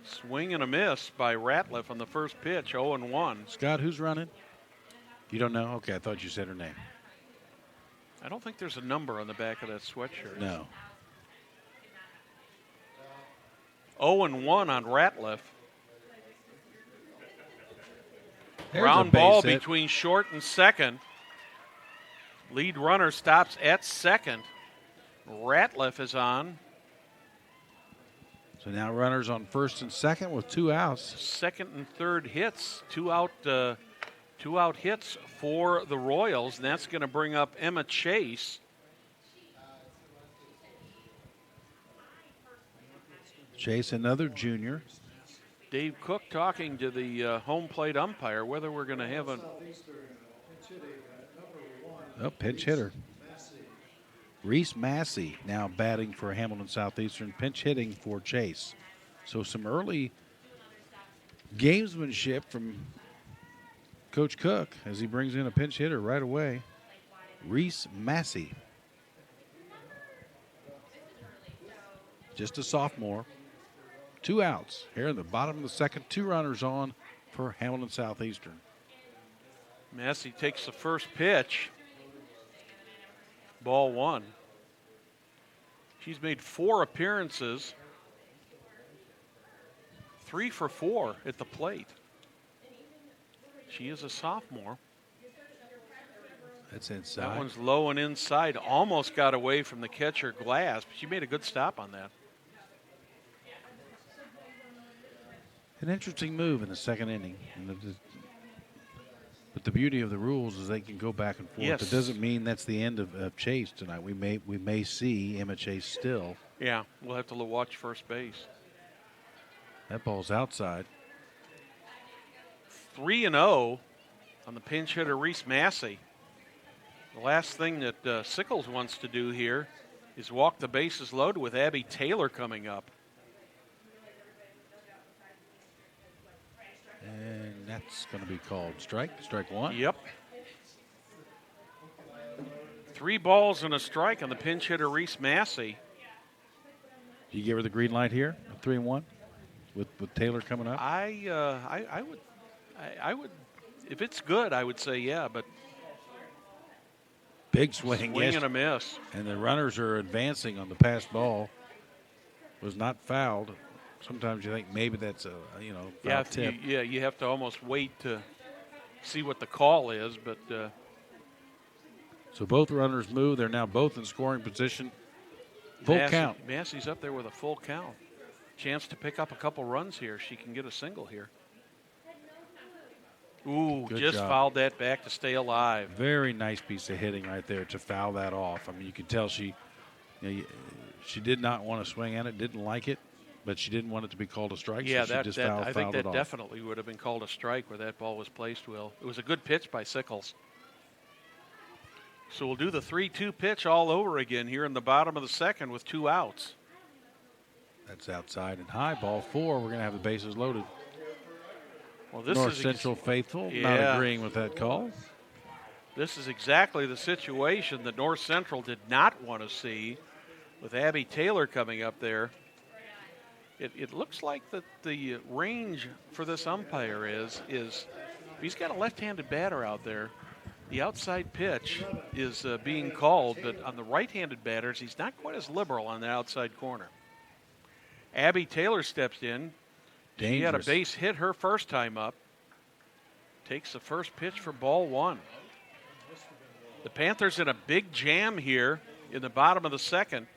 Swing and a miss by Ratliff on the first pitch, 0-1. Scott, who's running? You don't know? Okay, I thought you said her name. I don't think there's a number on the back of that sweatshirt. No. 0-1 on Ratliff. There's Ground a base ball hit. between short and second. Lead runner stops at second. Ratliff is on. So now runners on first and second with 2 outs. Second and third hits, two out hits for the Royals, and that's going to bring up Emma Chase. Chase, another junior. Dave Cook talking to the home plate umpire whether we're going to have a Pinch hitter. Reese Massey now batting for Hamilton Southeastern, pinch hitting for Chase. So some early gamesmanship from Coach Cook as he brings in a pinch hitter right away. Reese Massey. Just a sophomore. 2 outs here in the bottom of the second. 2 runners on for Hamilton Southeastern. Massey takes the first pitch. Ball 1. She's made 4 appearances. 3 for 4 at the plate. She is a sophomore. That's inside. That one's low and inside. Almost got away from the catcher Glass, but she made a good stop on that. An interesting move in the second inning. But the beauty of the rules is they can go back and forth. Yes. It doesn't mean that's the end of Chase tonight. We may see Emma Chase still. Yeah, we'll have to watch first base. That ball's outside. 3-0 on the pinch hitter Reese Massey. The last thing that Sickles wants to do here is walk the bases loaded with Abby Taylor coming up. And that's going to be called strike 1. Yep. 3 balls and a strike on the pinch hitter Reese Massey. You give her the green light here, 3-1, with Taylor coming up. I would, if it's good, I would say yeah, but Big swing, swing yes. and a miss. And the runners are advancing on the pass ball. Was not fouled. Sometimes you think maybe that's a foul tip. You have to almost wait to see what the call is, but So both runners move. They're now both in scoring position. Full count. Massey's up there with a full count. Chance to pick up a couple runs here. She can get a single here. Ooh, Good just job. fouled that back to stay alive. Very nice piece of hitting right there to foul that off. I mean, you could tell she did not want to swing at it, didn't like it, but she didn't want it to be called a strike. Yeah, so she just I think fouled that it off. definitely would have been called a strike where that ball was placed, Will. It was a good pitch by Sickles. So we'll do the 3-2 pitch all over again here in the bottom of the second with 2 outs. That's outside and high. Ball 4. We're going to have the bases loaded. Well, this North is Central faithful not Yeah. agreeing with that call. This is exactly the situation that North Central did not want to see with Abby Taylor coming up there. It looks like that the range for this umpire is if he's got a left-handed batter out there, the outside pitch is being called, but on the right-handed batters, he's not quite as liberal on the outside corner. Abby Taylor steps in, Dangerous. She had a base hit her first time up. Takes the first pitch for ball one. The Panthers in a big jam here in the bottom of the second.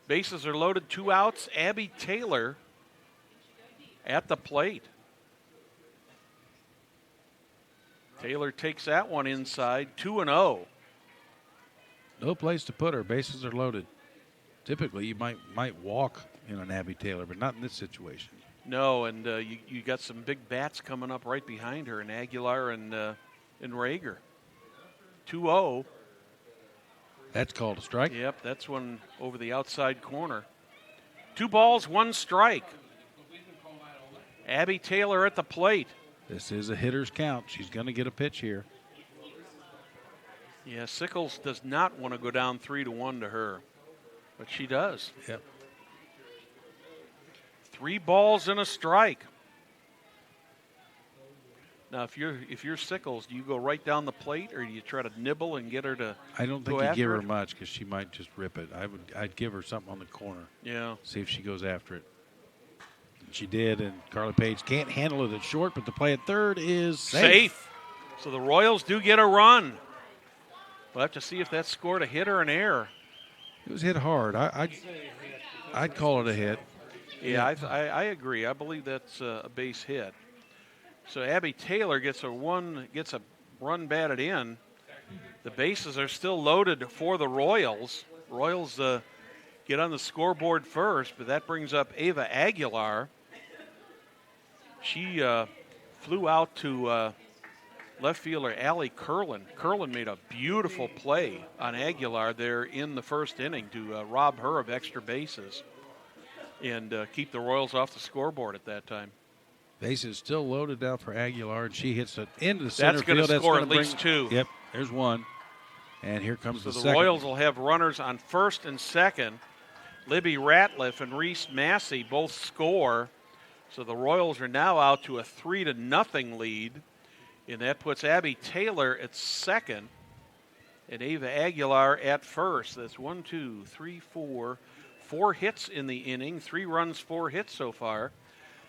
Bases are loaded, 2 outs. Abby Taylor at the plate. Taylor takes that one inside, 2-0. No place to put her. Bases are loaded. Typically, you might walk in an Abby Taylor, but not in this situation. No, and you got some big bats coming up right behind her, and Aguilar and Rager. 2-0. That's called a strike. Yep, that's one over the outside corner. 2 balls, 1 strike. Abby Taylor at the plate. This is a hitter's count. She's going to get a pitch here. Yeah, Sickles does not want to go down 3-1 to her, but she does. Yep. 3 balls and a strike. Now, if you're Sickles, do you go right down the plate, or do you try to nibble and get her to? I don't go think you after give her it? much because she might just rip it. I'd give her something on the corner. Yeah. See if she goes after it. And she did, and Carly Page can't handle it at short, but the play at third is safe. So the Royals do get a run. We'll have to see if that scored a hit or an error. It was hit hard. I'd call it a hit. Yeah, I agree. I believe that's a base hit. So Abby Taylor gets a run batted in. The bases are still loaded for the Royals. Royals get on the scoreboard first, but that brings up Ava Aguilar. She flew out to left fielder Allie Curlin. Curlin made a beautiful play on Aguilar there in the first inning to rob her of extra bases and keep the Royals off the scoreboard at that time. Bases still loaded now for Aguilar, and she hits it into the center That's going to field. score That's at gonna least bring, 2. Yep, there's one. And here comes So the the second. Royals will have runners on first and second. Libby Ratliff and Reese Massey both score. So the Royals are now out to a 3-0 lead. And that puts Abby Taylor at second and Ava Aguilar at first. That's 1, 2, 3, 4. 4 hits in the inning, 3 runs, 4 hits so far.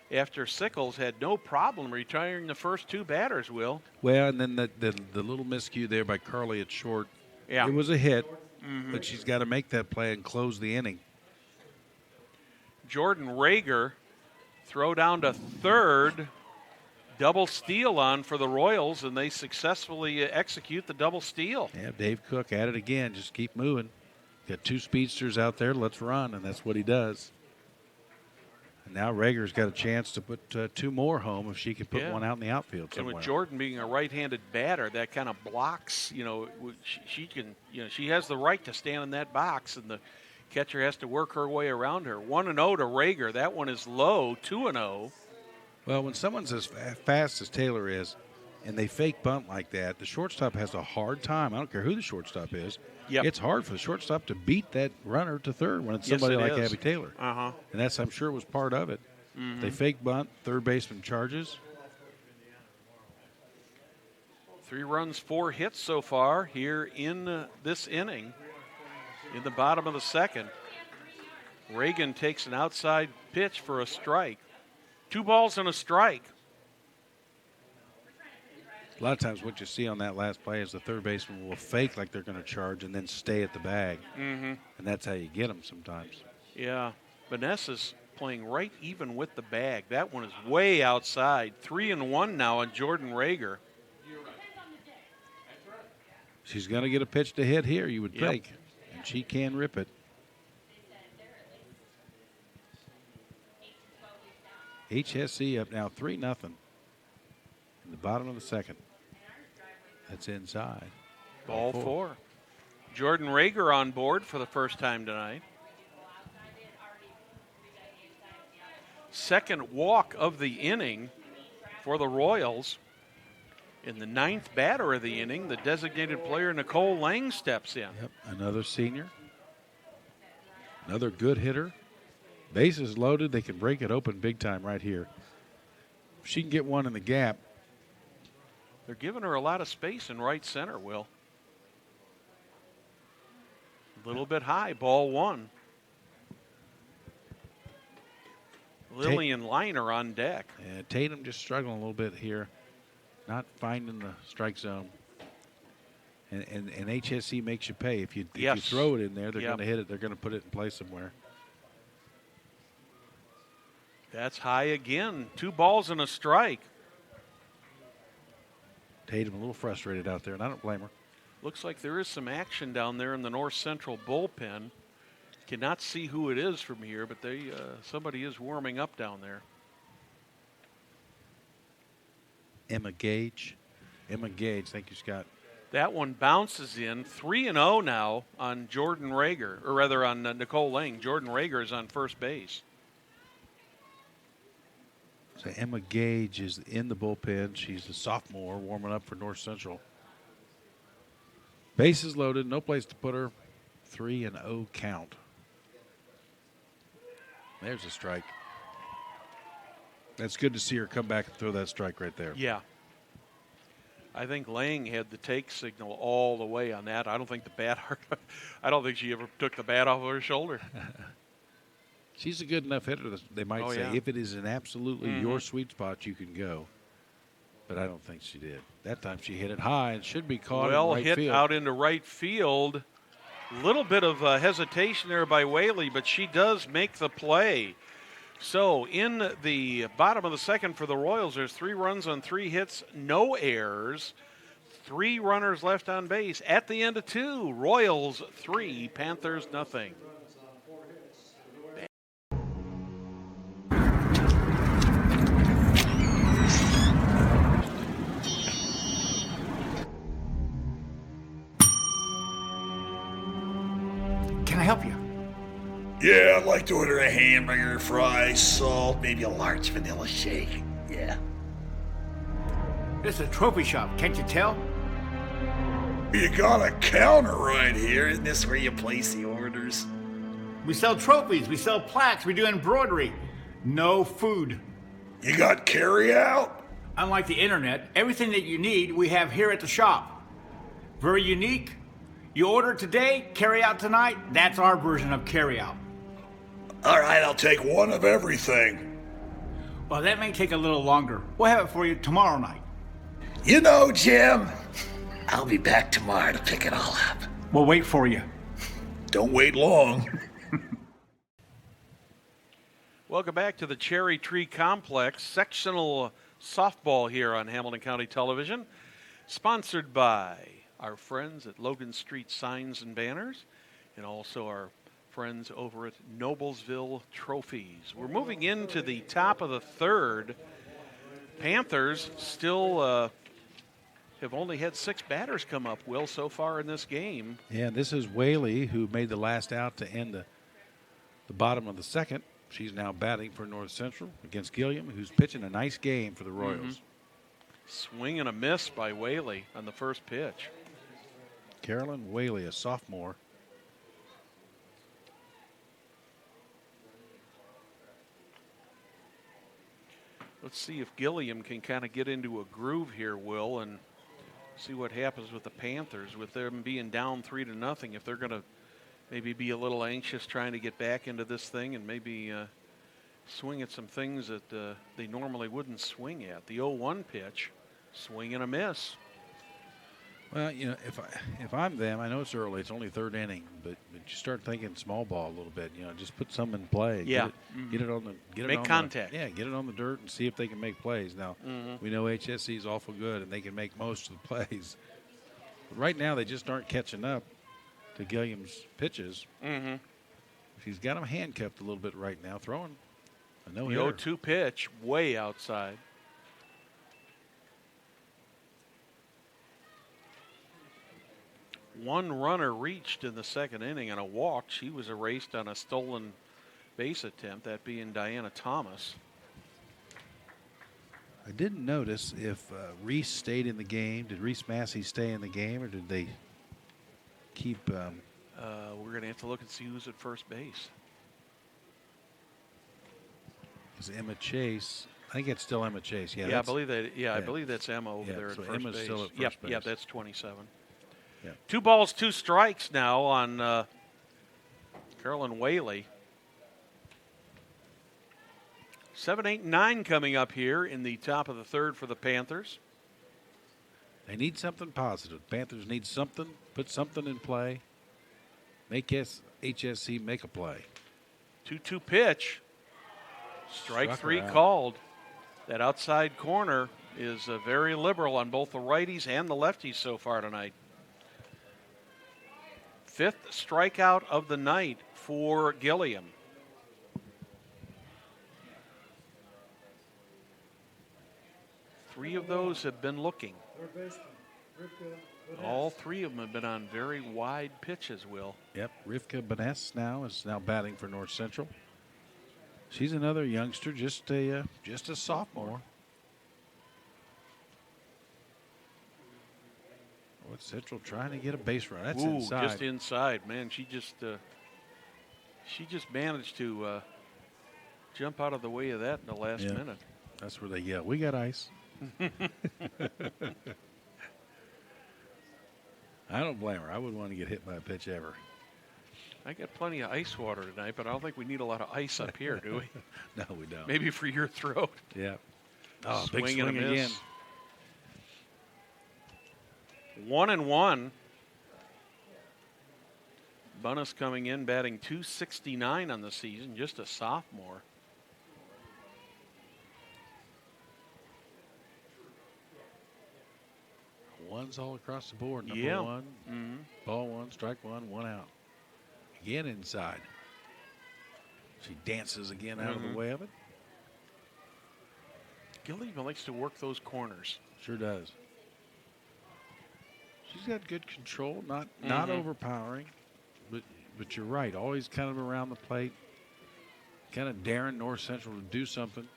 After Sickles had no problem retiring the first 2 batters, Will. Well, and then the little miscue there by Carly at short. Yeah. It was a hit, but she's got to make that play and close the inning. Jordan Rager throw down to third. Double steal on for the Royals, and they successfully execute the double steal. Yeah, Dave Cook at it again. Just keep moving. Got 2 speedsters out there. Let's run, and that's what he does. And now Rager's got a chance to put 2 more home if she can put one out in the outfield somewhere. And with Jordan being a right-handed batter, that kind of blocks. She can. She has the right to stand in that box, and the catcher has to work her way around her. 1-0 to Rager. That one is low. 2-0. Well, when someone's as fast as Taylor is, and they fake bunt like that, the shortstop has a hard time. I don't care who the shortstop is. Yep. It's hard for the shortstop to beat that runner to third when it's Yes, somebody it like is. Abby Taylor. Uh-huh. And that's, I'm sure, was part of it. They fake bunt, third baseman charges. 3 runs, 4 hits so far here in this inning. In the bottom of the second, Reagan takes an outside pitch for a strike. 2 balls and a strike. A lot of times what you see on that last play is the third baseman will fake like they're going to charge and then stay at the bag. And that's how you get them sometimes. Yeah, Vanessa's playing right even with the bag. That one is way outside. 3-1 now on Jordan Rager. She's going to get a pitch to hit here, you would Yep. think. And she can rip it. HSC up now 3-0 in the bottom of the second. That's inside. Ball 4. Jordan Rager on board for the first time tonight. Second walk of the inning for the Royals. In the 9th batter of the inning, the designated player Nicole Lang steps in. Yep, another senior. Another good hitter. Bases loaded. They can break it open big time right here. If she can get one in the gap. They're giving her a lot of space in right center, Will. A little bit high, ball 1. Lillian Liner on deck. Tatum just struggling a little bit here, not finding the strike zone. And HSC makes you pay. If you throw it in there, they're going to hit it. They're going to put it in play somewhere. That's high again. 2 balls and a strike. Tatum a little frustrated out there, and I don't blame her. Looks like there is some action down there in the North Central bullpen. Cannot see who it is from here, but somebody is warming up down there. Emma Gage. Thank you, Scott. That one bounces in. 3-0 now on Jordan Rager, or rather on Nicole Lang. Jordan Rager is on first base. So Emma Gage is in the bullpen. She's a sophomore warming up for North Central. Bases loaded, no place to put her. 3-0 count. There's a strike. That's good to see her come back and throw that strike right there. Yeah. I think Lang had the take signal all the way on that. I don't think I don't think she ever took the bat off of her shoulder. She's a good enough hitter, they might say. Yeah. If it is in absolutely your sweet spot, you can go. But I don't think she did. That time she hit it high and should be caught in right hit field. Out into right field. Little bit of hesitation there by Whaley, but she does make the play. So in the bottom of the second for the Royals, there's 3 runs on 3 hits, no errors, 3 runners left on base. At the end of 2, Royals 3, Panthers nothing. Can I help you? Yeah, I'd like to order a hamburger, fries, salt, maybe a large vanilla shake. Yeah. This is a trophy shop, can't you tell? You got a counter right here. Isn't this where you place the orders? We sell trophies, we sell plaques, we do embroidery. No food. You got carry out? Unlike the internet, everything that you need we have here at the shop. Very unique. You order today, carry out tonight. That's our version of carry out. All right, I'll take one of everything. Well, that may take a little longer. We'll have it for you tomorrow night. You know, Jim, I'll be back tomorrow to pick it all up. We'll wait for you. Don't wait long. Welcome back to the Cherry Tree Complex. Sectional softball here on Hamilton County Television. Sponsored by our friends at Logan Street Signs and Banners, and also our friends over at Noblesville Trophies. We're moving into the top of the third. Panthers still have only had 6 batters come up, Will, so far in this game. Yeah, this is Whaley, who made the last out to end the bottom of the second. She's now batting for North Central against Gilliam, who's pitching a nice game for the Royals. Swing and a miss by Whaley on the first pitch. Carolyn Whaley, a sophomore. Let's see if Gilliam can kind of get into a groove here, Will, and see what happens with the Panthers with them being down 3-0. If they're going to maybe be a little anxious trying to get back into this thing and maybe swing at some things that they normally wouldn't swing at. The 0-1 pitch, swing and a miss. Well, you know, if I'm them, I know it's early. It's only third inning, but you start thinking small ball a little bit. You know, just put some in play. Yeah. Get it on the Make contact. Get it on the dirt and see if they can make plays. Now, we know HSC is awful good and they can make most of the plays. But right now, they just aren't catching up to Gilliam's pitches. She's got him handcuffed a little bit right now, throwing a The no-hitter. 0-2 pitch, way outside. One runner reached in the second inning on a walk. She was erased on a stolen base attempt, that being Diana Thomas. I didn't notice if Reese stayed in the game. Did Reese Massey stay in the game, or did they keep? We're going to have to look and see who's at first base. Is Emma Chase? I think it's still Emma Chase. Yeah, Yeah, I believe that. Yeah, I believe that's Emma over there at so first Emma's base. still at first Yep, base. yeah, that's 27. Yeah. 2 balls, 2 strikes now on Carolyn Whaley. 7, 8, and 9 coming up here in the top of the third for the Panthers. They need something positive. Panthers need something. Put something in play. Make HSC make a play. 2-2 pitch. Strike Struck her three out. called. That outside corner is very liberal on both the righties and the lefties so far tonight. 5th strikeout of the night for Gilliam. Three of those have been looking. Third baseman, Rivka All 3 of them have been on very wide pitches, Will. Yep, Rivka Benes is now batting for North Central. She's another youngster, just a sophomore. North Central trying to get a base run. That's inside. Just inside, man. She just managed to jump out of the way of that in the last minute. That's where they yell, "We got ice." I don't blame her. I wouldn't want to get hit by a pitch ever. I got plenty of ice water tonight, but I don't think we need a lot of ice up here, do we? No, we don't. Maybe for your throat. Yeah. Oh, Swing big and a swing again. miss. 1-1. Bunnis coming in, batting .269 on the season, just a sophomore. Ones all across the board. Number Yeah. one. Ball one, strike one out. Again inside. She dances again out of the way of it. Gilliam likes to work those corners. Sure does. She's got good control, not overpowering, but you're right. Always kind of around the plate, kind of daring North Central to do something.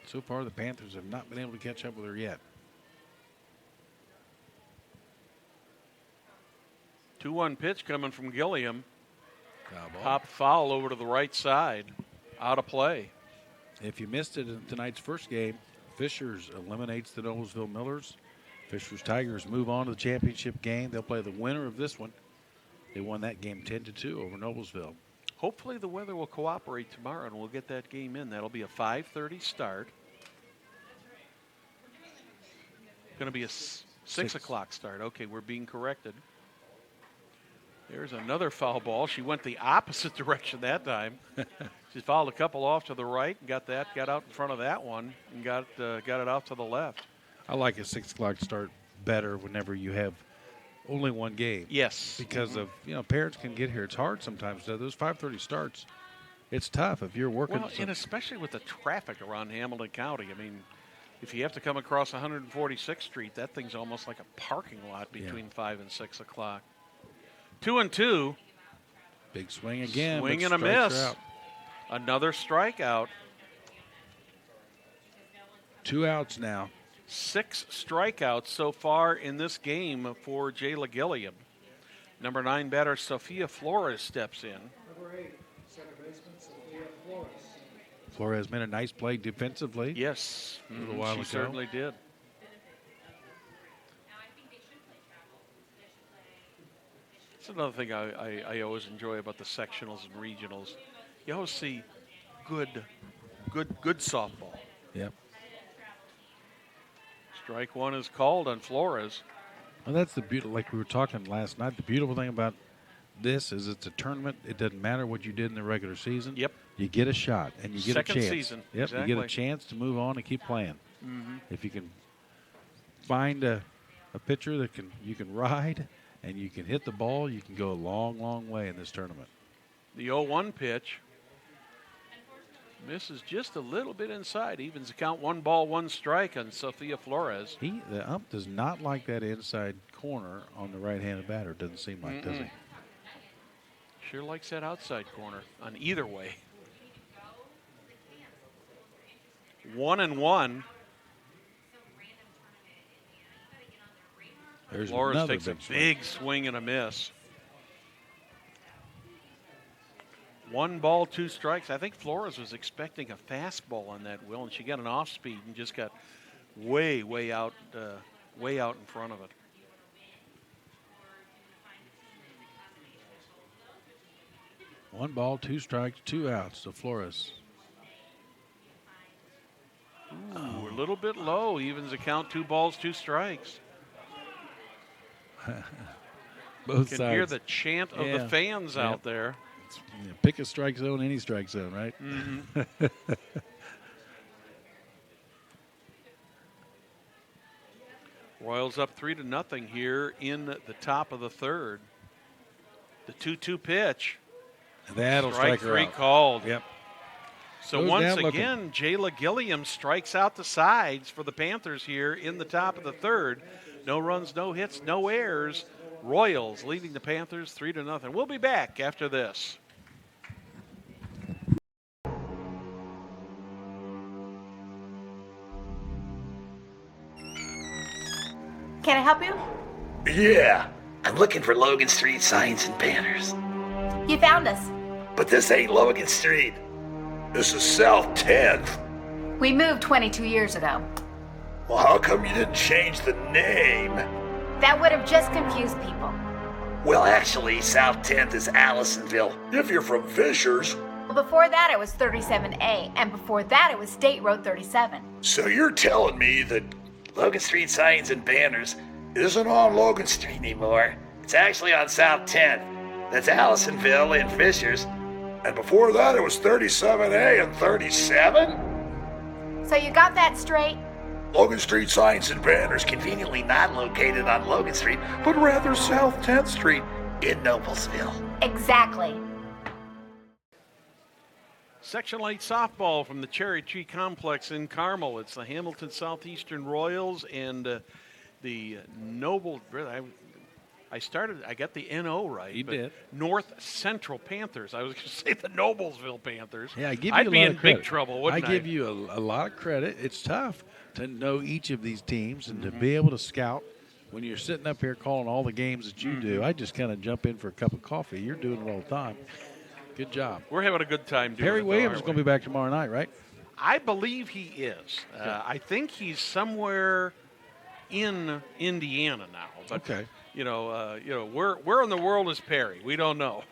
So far, the Panthers have not been able to catch up with her yet. 2-1 pitch coming from Gilliam. Foul ball. Pop foul over to the right side. Out of play. If you missed it in tonight's first game, Fishers eliminates the Noblesville Millers. Fishers Tigers move on to the championship game. They'll play the winner of this one. They won that game 10-2 over Noblesville. Hopefully the weather will cooperate tomorrow and we'll get that game in. That'll be a 5:30 start. Going to be a 6 o'clock start. Okay, we're being corrected. There's another foul ball. She went the opposite direction that time. She fouled a couple off to the right, and got out in front of that one, and got it out to the left. I like a 6 o'clock start better whenever you have only one game. Yes. Because of, parents can get here. It's hard sometimes. Those 5:30 starts, it's tough if you're working. Well, and especially with the traffic around Hamilton County. I mean, if you have to come across 146th Street, that thing's almost like a parking lot between 5 and 6 o'clock. 2-2. Big swing again. Swing but and a strikes her miss. out. Another strikeout. 2 outs now. 6 strikeouts so far in this game for Jayla Gilliam. Number 9 batter Sophia Flores steps in. Number 8, second baseman, Sophia Flores. Flores made a nice play defensively. Yes, A little while she ago. certainly did. That's another thing I always enjoy about the sectionals and regionals. You always see good softball. Yep. Strike one is called on Flores. Well, that's the beauty. Like we were talking last night, the beautiful thing about this is it's a tournament. It doesn't matter what you did in the regular season. Yep. You get a shot and you get Second a chance. season, Yep. exactly. You get a chance to move on and keep playing. If you can find a pitcher that you can ride and you can hit the ball, you can go a long, long way in this tournament. The 0-1 pitch misses just a little bit inside. Evens the count, 1 ball, 1 strike on Sophia Flores. The ump does not like that inside corner on the right-handed batter. Doesn't seem like, does he? Sure likes that outside corner on either way. 1-1. There's Flores another takes a swing. big swing and a miss. 1 ball, 2 strikes. I think Flores was expecting a fastball on that, Will, and she got an off speed and just got way out in front of it. 1 ball, 2 strikes, 2 outs to Flores. Ooh, a little bit low. Evens the count, 2 balls, 2 strikes. Both Can sides. hear the chant of the Yeah. fans out there. Pick a strike zone, any strike zone, right? Mm-hmm. Royals up 3-0 here in the top of the third. The 2-2 pitch. That'll strike her 3 out. called. Yep. So Goes once down looking. again, Jayla Gilliam strikes out the sides for the Panthers here in the top of the third. No runs, no hits, no errors. Royals leading the Panthers 3-0. We'll be back after this. Can I help you? Yeah, I'm looking for Logan Street signs and banners. You found us. But this ain't Logan Street. This is South 10th. We moved 22 years ago. Well, how come you didn't change the name? That would have just confused people. Well, actually, South 10th is Allisonville. If you're from Fishers. Well, before that it was 37A, and before that it was State Road 37. So you're telling me that Logan Street signs and banners isn't on Logan Street anymore. It's actually on South 10th. That's Allisonville and Fishers. And before that, it was 37A and 37? So you got that straight? Logan Street signs and banners conveniently not located on Logan Street, but rather South 10th Street in Noblesville. Exactly. Section 8 softball from the Cherry Tree Complex in Carmel. It's the Hamilton Southeastern Royals and the Noble. I got the NO right. You did. North Central Panthers. I was going to say the Noblesville Panthers. Yeah, I give you I'd a be lot in of big credit. trouble, wouldn't I? I give you a lot of credit. It's tough to know each of these teams and to be able to scout when you're sitting up here calling all the games that you do. I just kind of jump in for a cup of coffee. You're doing it all the time. Good job. We're having a good time doing Harry it. Williams is going to be back tomorrow night, right? I believe he is. I think he's somewhere in Indiana now. But, Okay. where in the world is Perry? We don't know.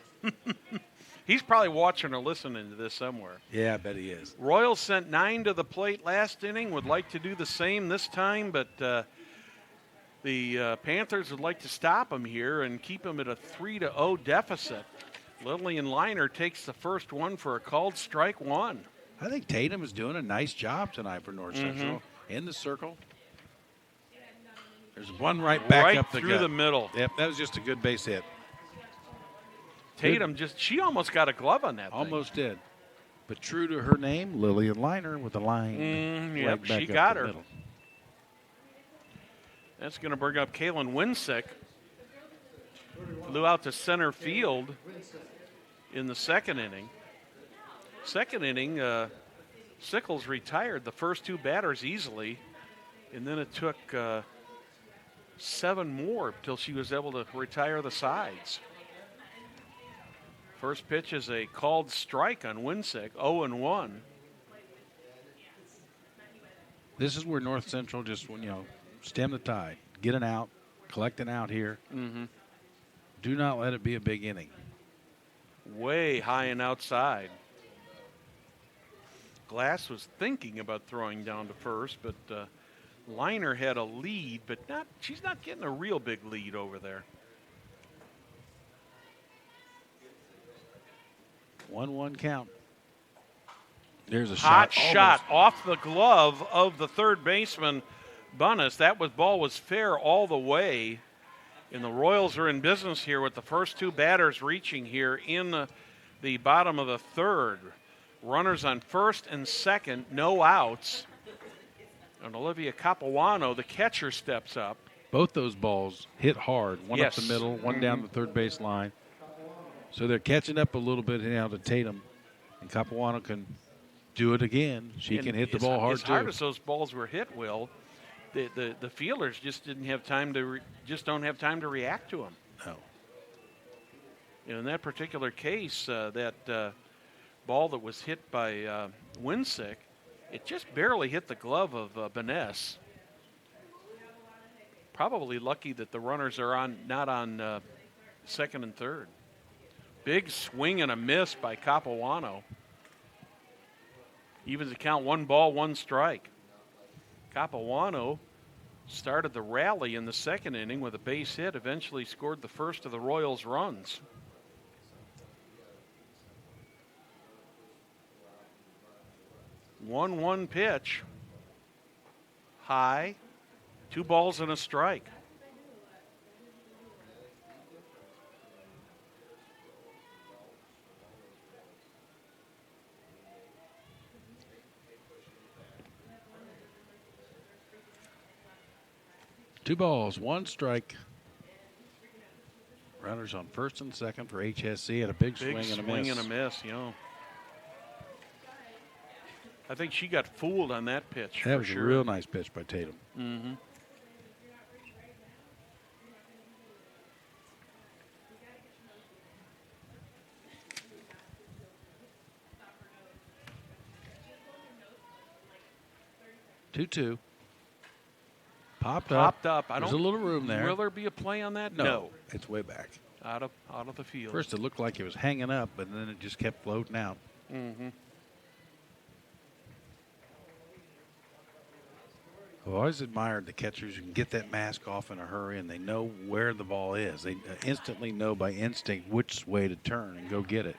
He's probably watching or listening to this somewhere. Yeah, I bet he is. Royals sent 9 to the plate last inning. Would like to do the same this time, but the Panthers would like to stop him here and keep him at a 3-0 deficit. Lillian Liner takes the first one for a called strike 1. I think Tatum is doing a nice job tonight for North Central. In the circle. There's one right back up the through gut. the middle. Yep, that was just a good base hit. Tatum she almost got a glove on that thing. Almost did. But true to her name, Lillian Liner with a line. Yep, right back she up got the her. middle. That's going to bring up Kaylin Winsick. Flew out to center field in the second inning. Second inning, Sickles retired the first 2 batters easily, and then it took 7 more till she was able to retire the sides. First pitch is a called strike on Winsick, 0-1. This is where North Central just, stem the tide, get an out, collect an out here. Do not let it be a big inning. Way high and outside. Glass was thinking about throwing down to first, but Liner had a lead, but she's not getting a real big lead over there. 1-1 count. There's a Hot shot almost. off the glove of the third baseman, Bunnis. Ball was fair all the way. And the Royals are in business here with the first 2 batters reaching here in the bottom of the third. Runners on first and second, no outs. And Olivia Capuano, the catcher, steps up. Both those balls hit hard. One Yes. up the middle, one down the third base line. So they're catching up a little bit now to Tatum. And Capuano can do it again. She can hit the ball hard, as hard too. as those balls were hit, Will, the fielders just didn't have time to don't have time to react to them. No. In that particular case, that ball that was hit by Winsick, it just barely hit the glove of Beness. Probably lucky that the runners are not on second and third. Big swing and a miss by Capuano. Evens the count, 1 ball, 1 strike. Capuano started the rally in the second inning with a base hit, eventually scored the first of the Royals' runs. One pitch. High. 2 balls and a strike. Two balls, 1 strike. Runners on first and second for HSC, and a big swing and a miss. And a miss, I think she got fooled on that pitch. That for was sure. a real nice pitch by Tatum. Mm-hmm. 2-2. Popped up. There's a little room there. Will there be a play on that? No. It's way back. Out of the field. First it looked like it was hanging up, but then it just kept floating out. Mm-hmm. I've always admired the catchers who can get that mask off in a hurry, and they know where the ball is. They instantly know by instinct which way to turn and go get it.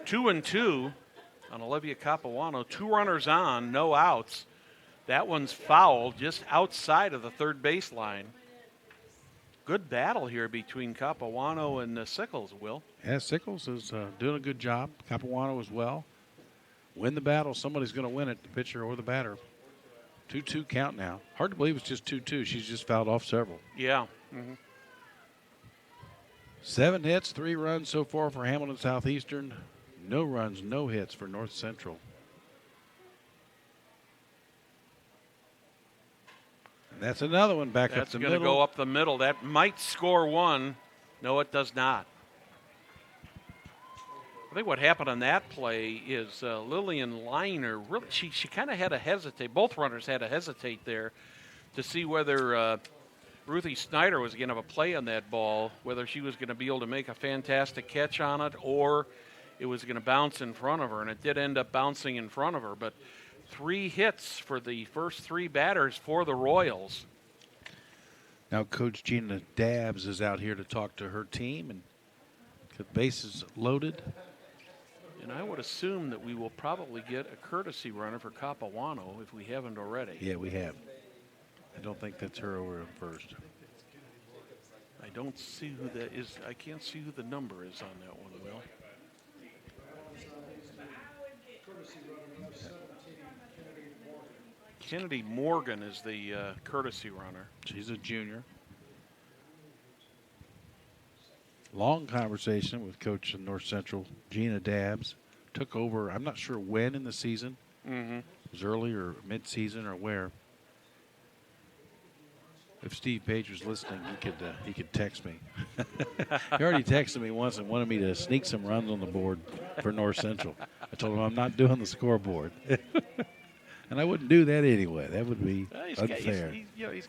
2-2 on Olivia Capuano. 2 runners on, no outs. That one's fouled just outside of the third baseline. Good battle here between Capuano and Sickles, Will. Yeah, Sickles is doing a good job. Capuano as well. Win the battle. Somebody's going to win it, the pitcher or the batter. 2-2 count now. Hard to believe it's just 2-2. She's just fouled off several. Yeah. Mm-hmm. 7 hits, 3 runs so far for Hamilton Southeastern. No runs, no hits for North Central. And that's another one back That's up the going to middle. go up the middle. That might score 1. No, it does not. I think what happened on that play is Lillian Liner, really, she kind of had to hesitate. Both runners had to hesitate there to see whether Ruthie Snyder was going to have a play on that ball, whether she was going to be able to make a fantastic catch on it or it was going to bounce in front of her, and it did end up bouncing in front of her. But 3 hits for the first 3 batters for the Royals. Now Coach Gina Dabbs is out here to talk to her team and the bases loaded. And I would assume that we will probably get a courtesy runner for Capuano if we haven't already. Yeah, we have. I don't think that's her over first. I don't see who that is. I can't see who the number is on that one, Will. Kennedy Morgan is the courtesy runner. She's a junior. Long conversation with Coach of North Central, Gina Dabbs. Took over, I'm not sure when in the season. Mm-hmm. It was early or mid-season or where. If Steve Page was listening, he could text me. He already texted me once and wanted me to sneak some runs on the board for North Central. I told him I'm not doing the scoreboard. And I wouldn't do that anyway. That would be unfair.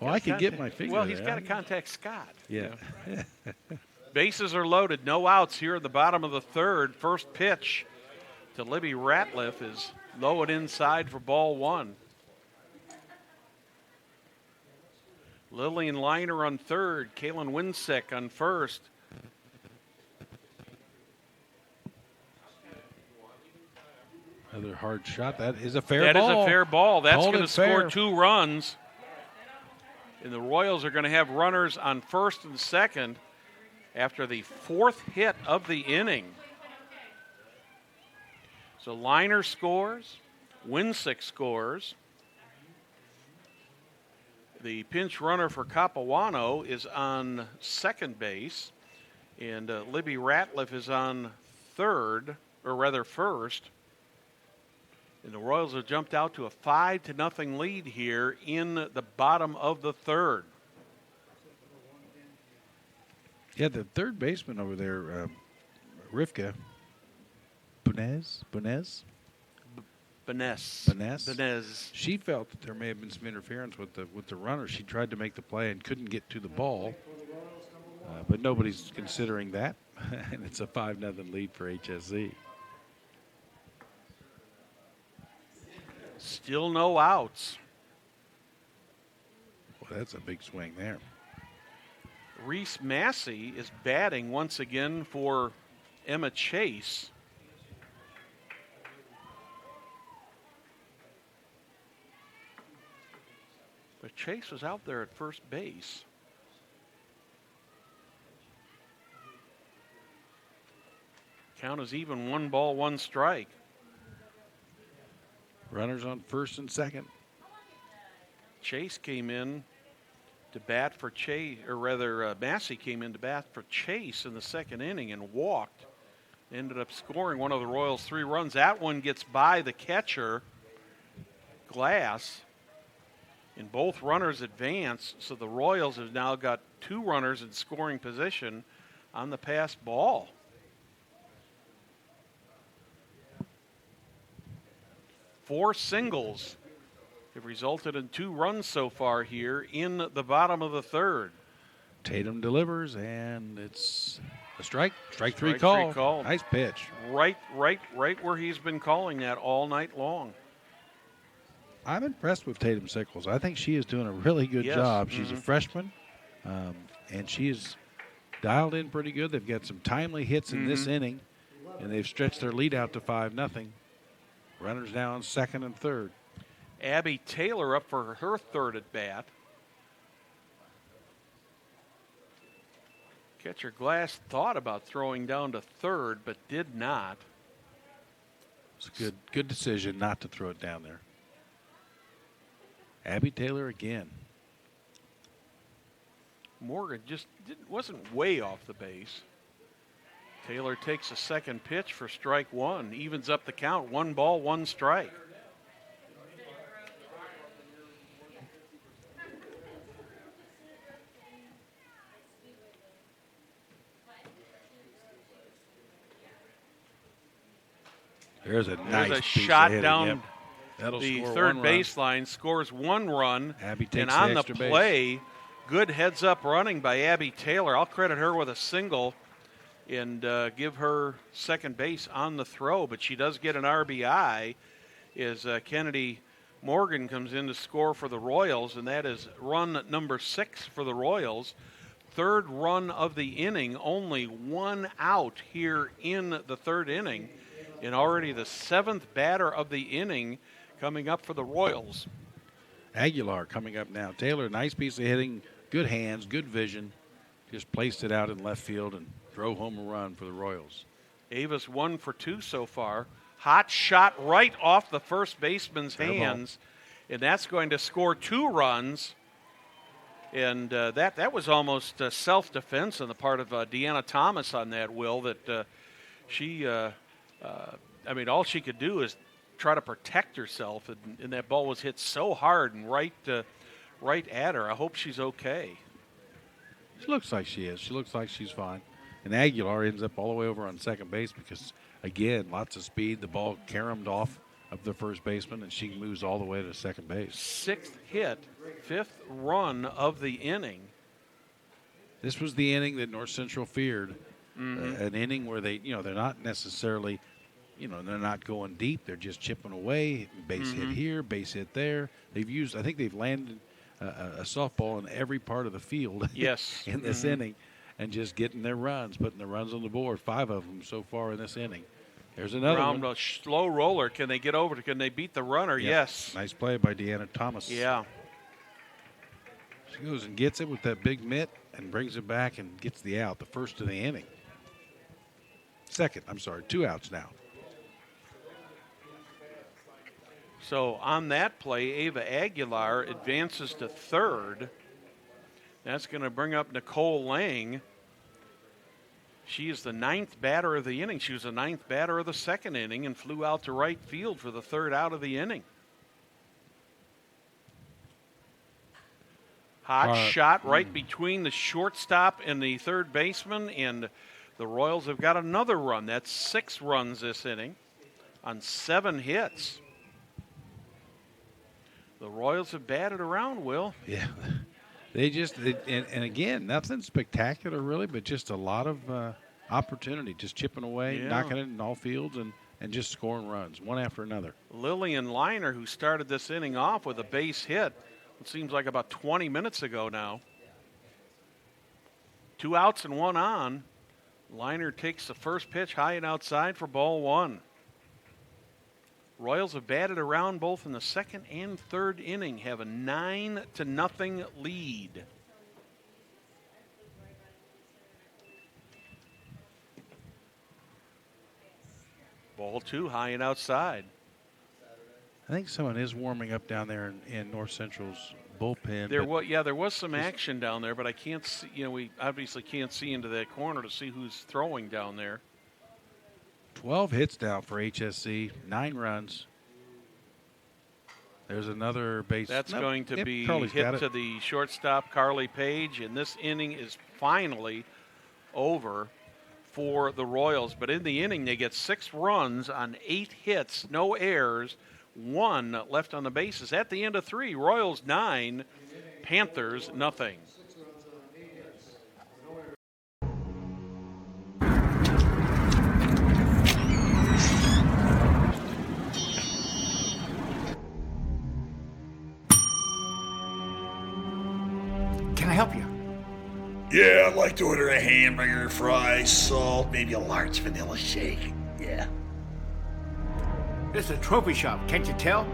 I could get my finger Well, he's there. got to contact Scott. Yeah. Bases are loaded. No outs here at the bottom of the third. First pitch to Libby Ratliff is low and inside for ball 1. Lillian Liner on third. Kaylin Winsick on first. Another hard shot. That is a fair That ball. is a fair ball. That's Called going to it score fair. 2 runs. And the Royals are going to have runners on first and second after the 4th hit of the inning. So Liner scores. Winsick scores. The pinch runner for Capuano is on second base. And Libby Ratliff is on third, or rather first. And the Royals have jumped out to a 5-0 lead here in the bottom of the third. Yeah, the third baseman over there, Rivka Bunez. She felt that there may have been some interference with the runner. She tried to make the play and couldn't get to the ball. But nobody's considering that, and it's a 5-0 lead for HSZ. Still no outs. Well, that's a big swing there. Reese Massey is batting once again for Emma Chase. But Chase was out there at first base. Count is even, 1 ball, 1 strike. Runners on first and second. Chase came in to bat for Chase, or rather Massey came in to bat for Chase in the second inning and walked. Ended up scoring one of the Royals 3 runs. That one gets by the catcher, Glass, and both runners advance. So the Royals have now got 2 runners in scoring position on the passed ball. Four singles have resulted in 2 runs so far here in the bottom of the third. Tatum delivers, and it's a strike. Strike three Strike call. three call. Nice pitch. Right where he's been calling that all night long. I'm impressed with Tatum Sickles. I think she is doing a really good Yes. job. She's a freshman, and she is dialed in pretty good. They've got some timely hits in this inning, and they've stretched their lead out to 5-0. Runners now on second and third. Abby Taylor up for her third at bat. Catcher Glass thought about throwing down to third, but did not. It's a good decision not to throw it down there. Abby Taylor again. Morgan just wasn't way off the base. Taylor takes a second pitch for strike 1, evens up the count, 1 ball, 1 strike. There's a nice There's a piece of shot hitting. down Yep. That'll the score third 1 run. baseline, scores 1 run. Abby takes and the on the extra base. play, good heads up running by Abby Taylor. I'll credit her with a single and give her second base on the throw, but she does get an RBI as Kennedy Morgan comes in to score for the Royals, and that is run number 6 for the Royals. Third run of the inning, only 1 out here in the third inning, and already the 7th batter of the inning coming up for the Royals. Aguilar coming up now. Taylor, nice piece of hitting, good hands, good vision. Just placed it out in left field and drove home a run for the Royals. Ava's 1 for 2 so far. Hot shot right off the first baseman's hands, and that's going to score 2 runs. And that was almost self-defense on the part of Deanna Thomas on that, Will, that she, all she could do is try to protect herself, and that ball was hit so hard and right at her. I hope she's okay. She looks like she is. She looks like she's fine. And Aguilar ends up all the way over on second base because, again, lots of speed. The ball caromed off of the first baseman, and she moves all the way to second base. 6th hit, 5th run of the inning. This was the inning that North Central feared, an inning where they're not necessarily, they're not going deep. They're just chipping away, base hit here, base hit there. I think they've landed a softball in every part of the field Yes. in this inning and just getting their runs, putting the runs on the board, 5 of them so far in this inning. There's another Round one. a slow roller. Can they get over? Can they beat the runner? Yep. Yes. Nice play by Deanna Thomas. Yeah. She goes and gets it with that big mitt and brings it back and gets the out, the first of the inning. 2 outs now. So on that play, Ava Aguilar advances to third. That's going to bring up Nicole Lang. She is the 9th batter of the inning. She was the 9th batter of the second inning and flew out to right field for the 3rd out of the inning. Hot shot right between the shortstop and the third baseman, and the Royals have got another run. That's 6 runs this inning on 7 hits. The Royals have batted around, Will. Yeah. And again, nothing spectacular really, but just a lot of opportunity, just chipping away, Yeah. knocking it in all fields, and just scoring runs one after another. Lillian Liner, who started this inning off with a base hit, it seems like about 20 minutes ago now. 2 outs and 1 on. Liner takes the first pitch high and outside for ball 1. Royals have batted around both in the second and third inning, have a 9-0 lead. Ball 2, high and outside. I think someone is warming up down there in North Central's bullpen. There was some action down there, but I can't see. We obviously can't see into that corner to see who's throwing down there. 12 hits down for HSC, 9 runs. There's another base. That's going to be Carly's got hit it. to the shortstop, Carly Page, and this inning is finally over for the Royals. But in the inning, they get 6 runs on 8 hits, no errors, 1 left on the bases. At the end of 3, Royals 9, Panthers nothing. Can I help you? Yeah, I'd like to order a hamburger, fries, salt, maybe a large vanilla shake. Yeah. This is a trophy shop, can't you tell?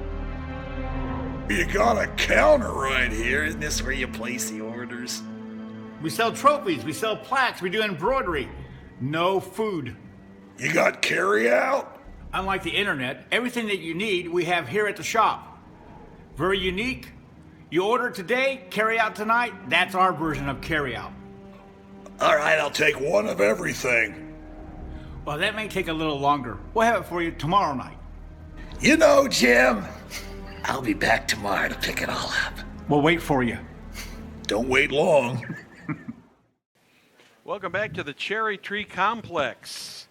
You got a counter right here. Isn't this where you place the orders? We sell trophies, we sell plaques, we do embroidery. No food. You got carry out? Unlike the internet, everything that you need we have here at the shop. Very unique. You order today, carry out tonight. That's our version of carry out. All right, I'll take one of everything. Well, that may take a little longer. We'll have it for you tomorrow night. You know, Jim, I'll be back tomorrow to pick it all up. We'll wait for you. Don't wait long. Welcome back to the Cherry Tree Complex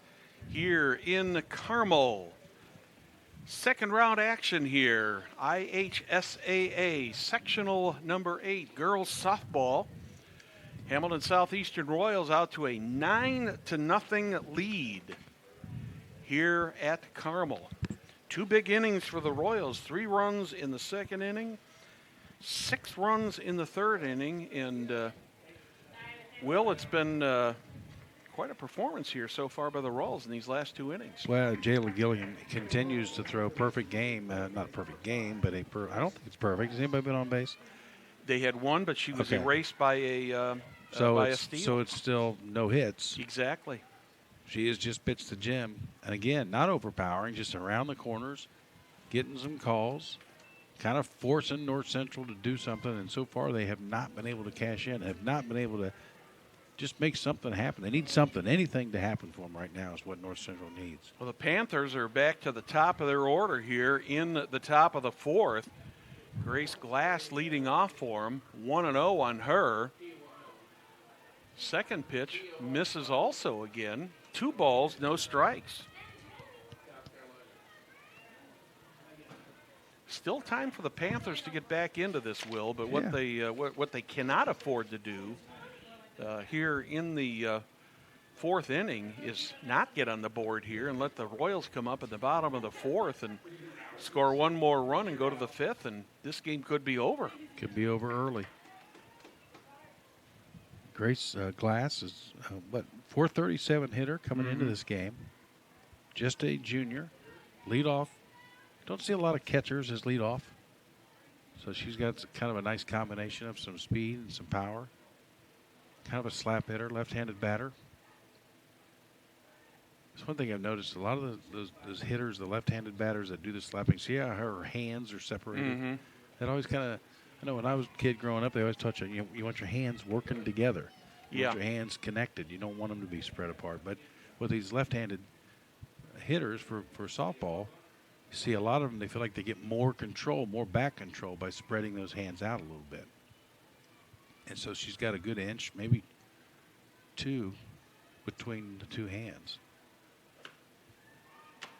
here in Carmel. Second round action here. IHSAA sectional number 8 girls softball. Hamilton Southeastern Royals out to a 9-0 lead here at Carmel. 2 big innings for the Royals. 3 runs in the second inning, 6 runs in the third inning, and Will, it's been quite a performance here so far by the Royals in these last 2 innings. Well, Jayla Gilliam continues to throw perfect game. Not a perfect game, but I don't think it's perfect. Has anybody been on base? They had 1, but she was Okay. erased by a steal. So it's still no hits. Exactly. She has just pitched to Jim. And again, not overpowering, just around the corners, getting some calls, kind of forcing North Central to do something. And so far they have not been able to cash in, have not been able to just make something happen. They need something, anything to happen for them right now is what North Central needs. Well, the Panthers are back to the top of their order here in the top of the 4th. Grace Glass leading off for them, 1-0 on her. Second pitch misses also again. 2 balls, no strikes. Still time for the Panthers to get back into this, Will, but what they cannot afford to do here in the 4th inning is not get on the board here and let the Royals come up at the bottom of the 4th and score 1 more run and go to the 5th, and this game could be over. Could be over early. Grace Glass is, 437 hitter coming into this game. Just a junior. Lead off. Don't see a lot of catchers as lead off. So she's got kind of a nice combination of some speed and some power. Kind of a slap hitter, left-handed batter. That's one thing I've noticed. A lot of those hitters, the left-handed batters that do the slapping, see how her hands are separated? Mm-hmm. That always kind of, I know when I was a kid growing up, they always taught you, you want your hands working together. You want your hands connected. You don't want them to be spread apart. But with these left-handed hitters for softball, you see a lot of them, they feel like they get more control, more back control by spreading those hands out a little bit. And so she's got a good inch, maybe 2 between the 2 hands.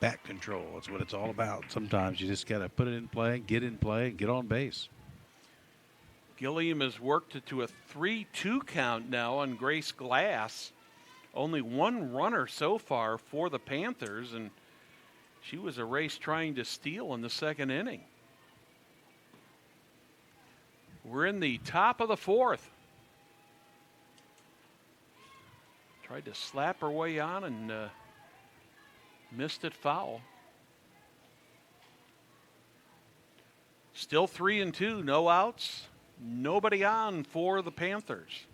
Back control, that's what it's all about. Sometimes you just got to put it in play, get on base. Gilliam has worked it to a 3-2 count now on Grace Glass. Only one runner so far for the Panthers, and she was a race trying to steal in the second inning. We're in the top of the fourth. Tried to slap her way on and missed it foul. Still 3-2, no outs, nobody on for the Panthers.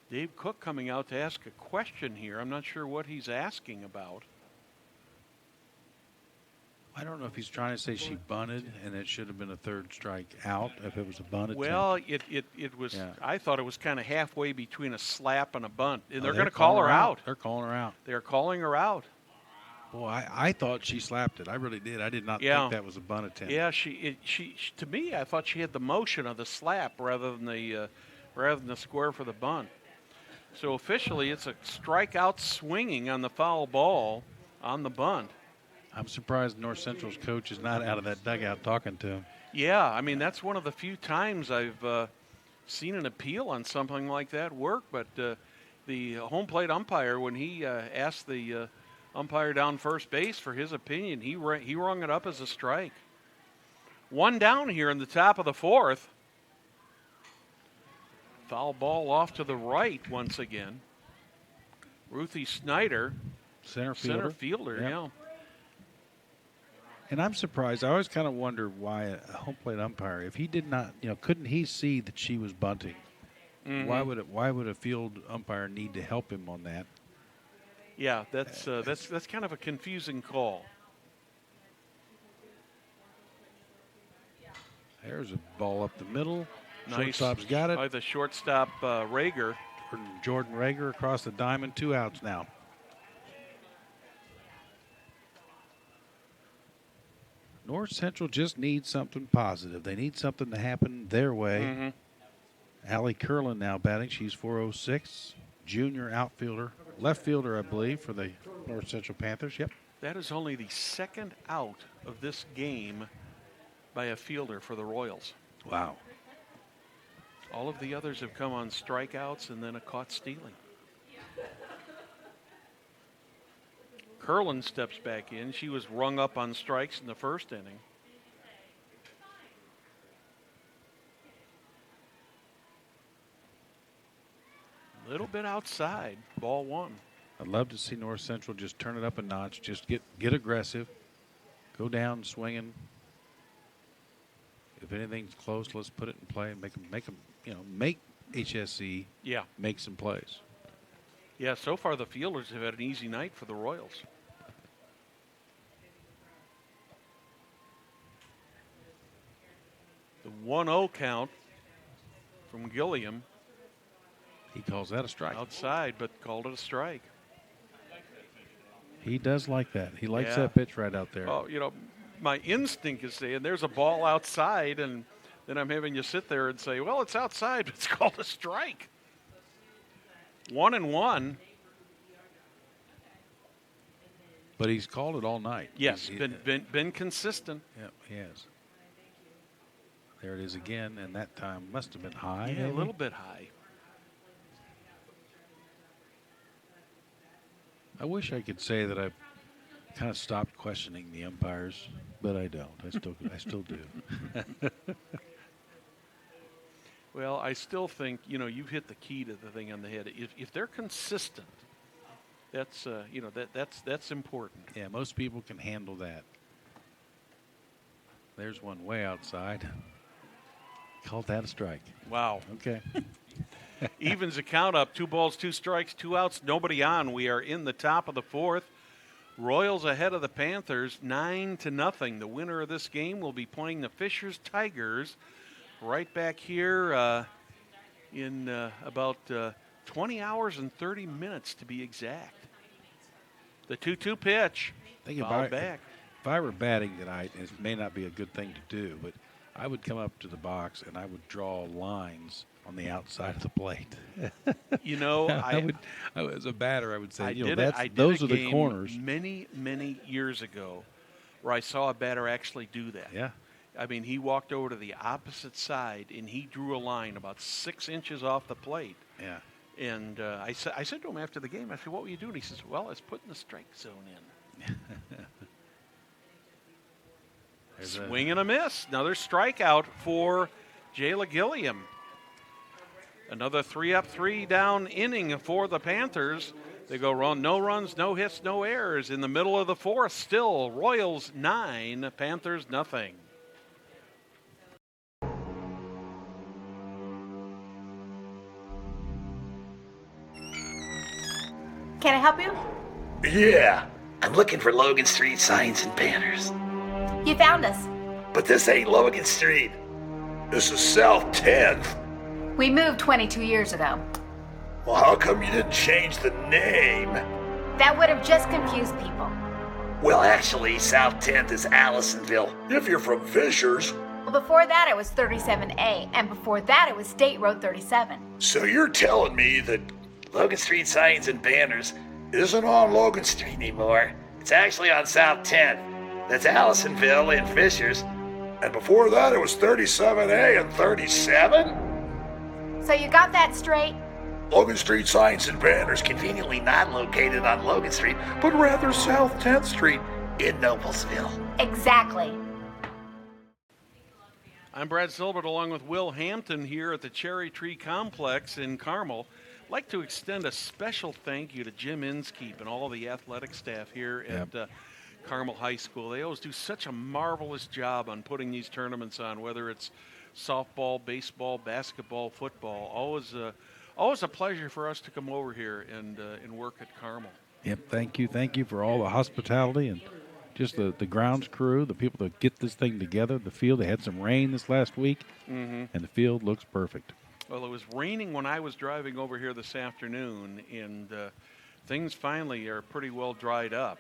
Dave Cook coming out to ask a question here. I'm not sure what he's asking about. I don't know if he's trying to say she bunted and it should have been a third strike out if it was a bunt attempt. Well, it was. Yeah. I thought it was kind of halfway between a slap and a bunt. And Oh, they're going to call her out. They're calling her out. They're calling her out. Boy, I thought she slapped it. I really did. I did not think that was a bunt attempt. Yeah, she to me, I thought she had the motion of the slap rather than the square for the bunt. So officially, it's a strikeout swinging on the foul ball on the bunt. I'm surprised North Central's coach is not out of that dugout talking to him. Yeah, I mean, that's one of the few times I've seen an appeal on something like that work. But the home plate umpire, when he asked the umpire down first base for his opinion, he rung it up as a strike. One down here in the top of the fourth. Foul ball off to the right once again. Ruthie Snyder, Center fielder, yep. yeah. And I'm surprised. I always kind of wonder why a home plate umpire, if he did not, couldn't he see that she was bunting? Mm-hmm. Why would a field umpire need to help him on that? Yeah, that's kind of a confusing call. There's a ball up the middle. Nice. Shortstop's got it. By the shortstop, Rager. Jordan Rager across the diamond, 2 outs now. North Central just needs something positive. They need something to happen their way. Mm-hmm. Allie Curlin now batting. She's 406. Junior outfielder. Left fielder, I believe, for the North Central Panthers. Yep. That is only the second out of this game by a fielder for the Royals. Wow. All of the others have come on strikeouts and then a caught stealing. Curlin steps back in. She was rung up on strikes in the first inning. A little bit outside, ball one. I'd love to see North Central just turn it up a notch, just get aggressive, go down swinging. If anything's close, let's put it in play and make HSC make some plays. Yeah, so far the fielders have had an easy night for the Royals. The 1-0 count from Gilliam. He calls that a strike. Outside, but called it a strike. He does like that. He likes Yeah. that pitch right out there. Oh, my instinct is saying there's a ball outside, and then I'm having you sit there and say, well, it's outside, but it's called a strike. 1-1. But he's called it all night. Yes, been consistent. Yeah, he has. There it is again, and that time must have been high. Yeah, maybe? a little bit high. I wish I could say that I've kind of stopped questioning the umpires, but I don't. I still do. Well, I still think, you've hit the key to the thing on the head. If they're consistent, that's that's important. Yeah, most people can handle that. There's one way outside. Called that a strike. Wow. Okay. Evens the count up. 2 balls, 2 strikes, 2 outs, nobody on. We are in the top of the fourth. Royals ahead of the Panthers, 9-0. The winner of this game will be playing the Fishers Tigers right back here in about 20 hours and 30 minutes to be exact. The 2-2 pitch. Fouled back. If I were batting tonight, it may not be a good thing to do, but I would come up to the box and I would draw lines on the outside of the plate. You know, As a batter, I would say, I you know, did I did those a are the game corners. many years ago where I saw a batter actually do that. Yeah. I mean, he walked over to the opposite side and he drew a line about 6 inches off the plate. Yeah. And I said to him after the game, I said, "What were you doing?" He says, "Well, I was putting the strike zone in." Swing and a miss. Another strikeout for Jayla Gilliam. Another 3-up, 3-down inning for the Panthers. They go no runs, no hits, no errors. In the middle of the fourth, still Royals 9, Panthers nothing. Can I help you? Yeah, I'm looking for Logan Street signs and banners. You found us. But this ain't Logan Street. This is South 10th. We moved 22 years ago. Well, how come you didn't change the name? That would have just confused people. Well, actually, South 10th is Allisonville. If you're from Fishers. Well, before that it was 37A, and before that it was State Road 37. So you're telling me that Logan Street signs and banners isn't on Logan Street anymore. It's actually on South 10th. That's Allisonville and Fishers. And before that, it was 37A and 37? So you got that straight? Logan Street signs and banners conveniently not located on Logan Street, but rather South 10th Street in Noblesville. Exactly. I'm Brad Silbert along with Will Hampton here at the Cherry Tree Complex in Carmel. I'd like to extend a special thank you to Jim Inskeep and all the athletic staff here at Carmel High School. They always do such a marvelous job on putting these tournaments on, whether it's softball, baseball, basketball, football. Always a pleasure for us to come over here and work at Carmel. Yep, thank you for all the hospitality and just the grounds crew, the people that get this thing together. The field, they had some rain this last week, and the field looks perfect. Well, it was raining when I was driving over here this afternoon, and things finally are pretty well dried up.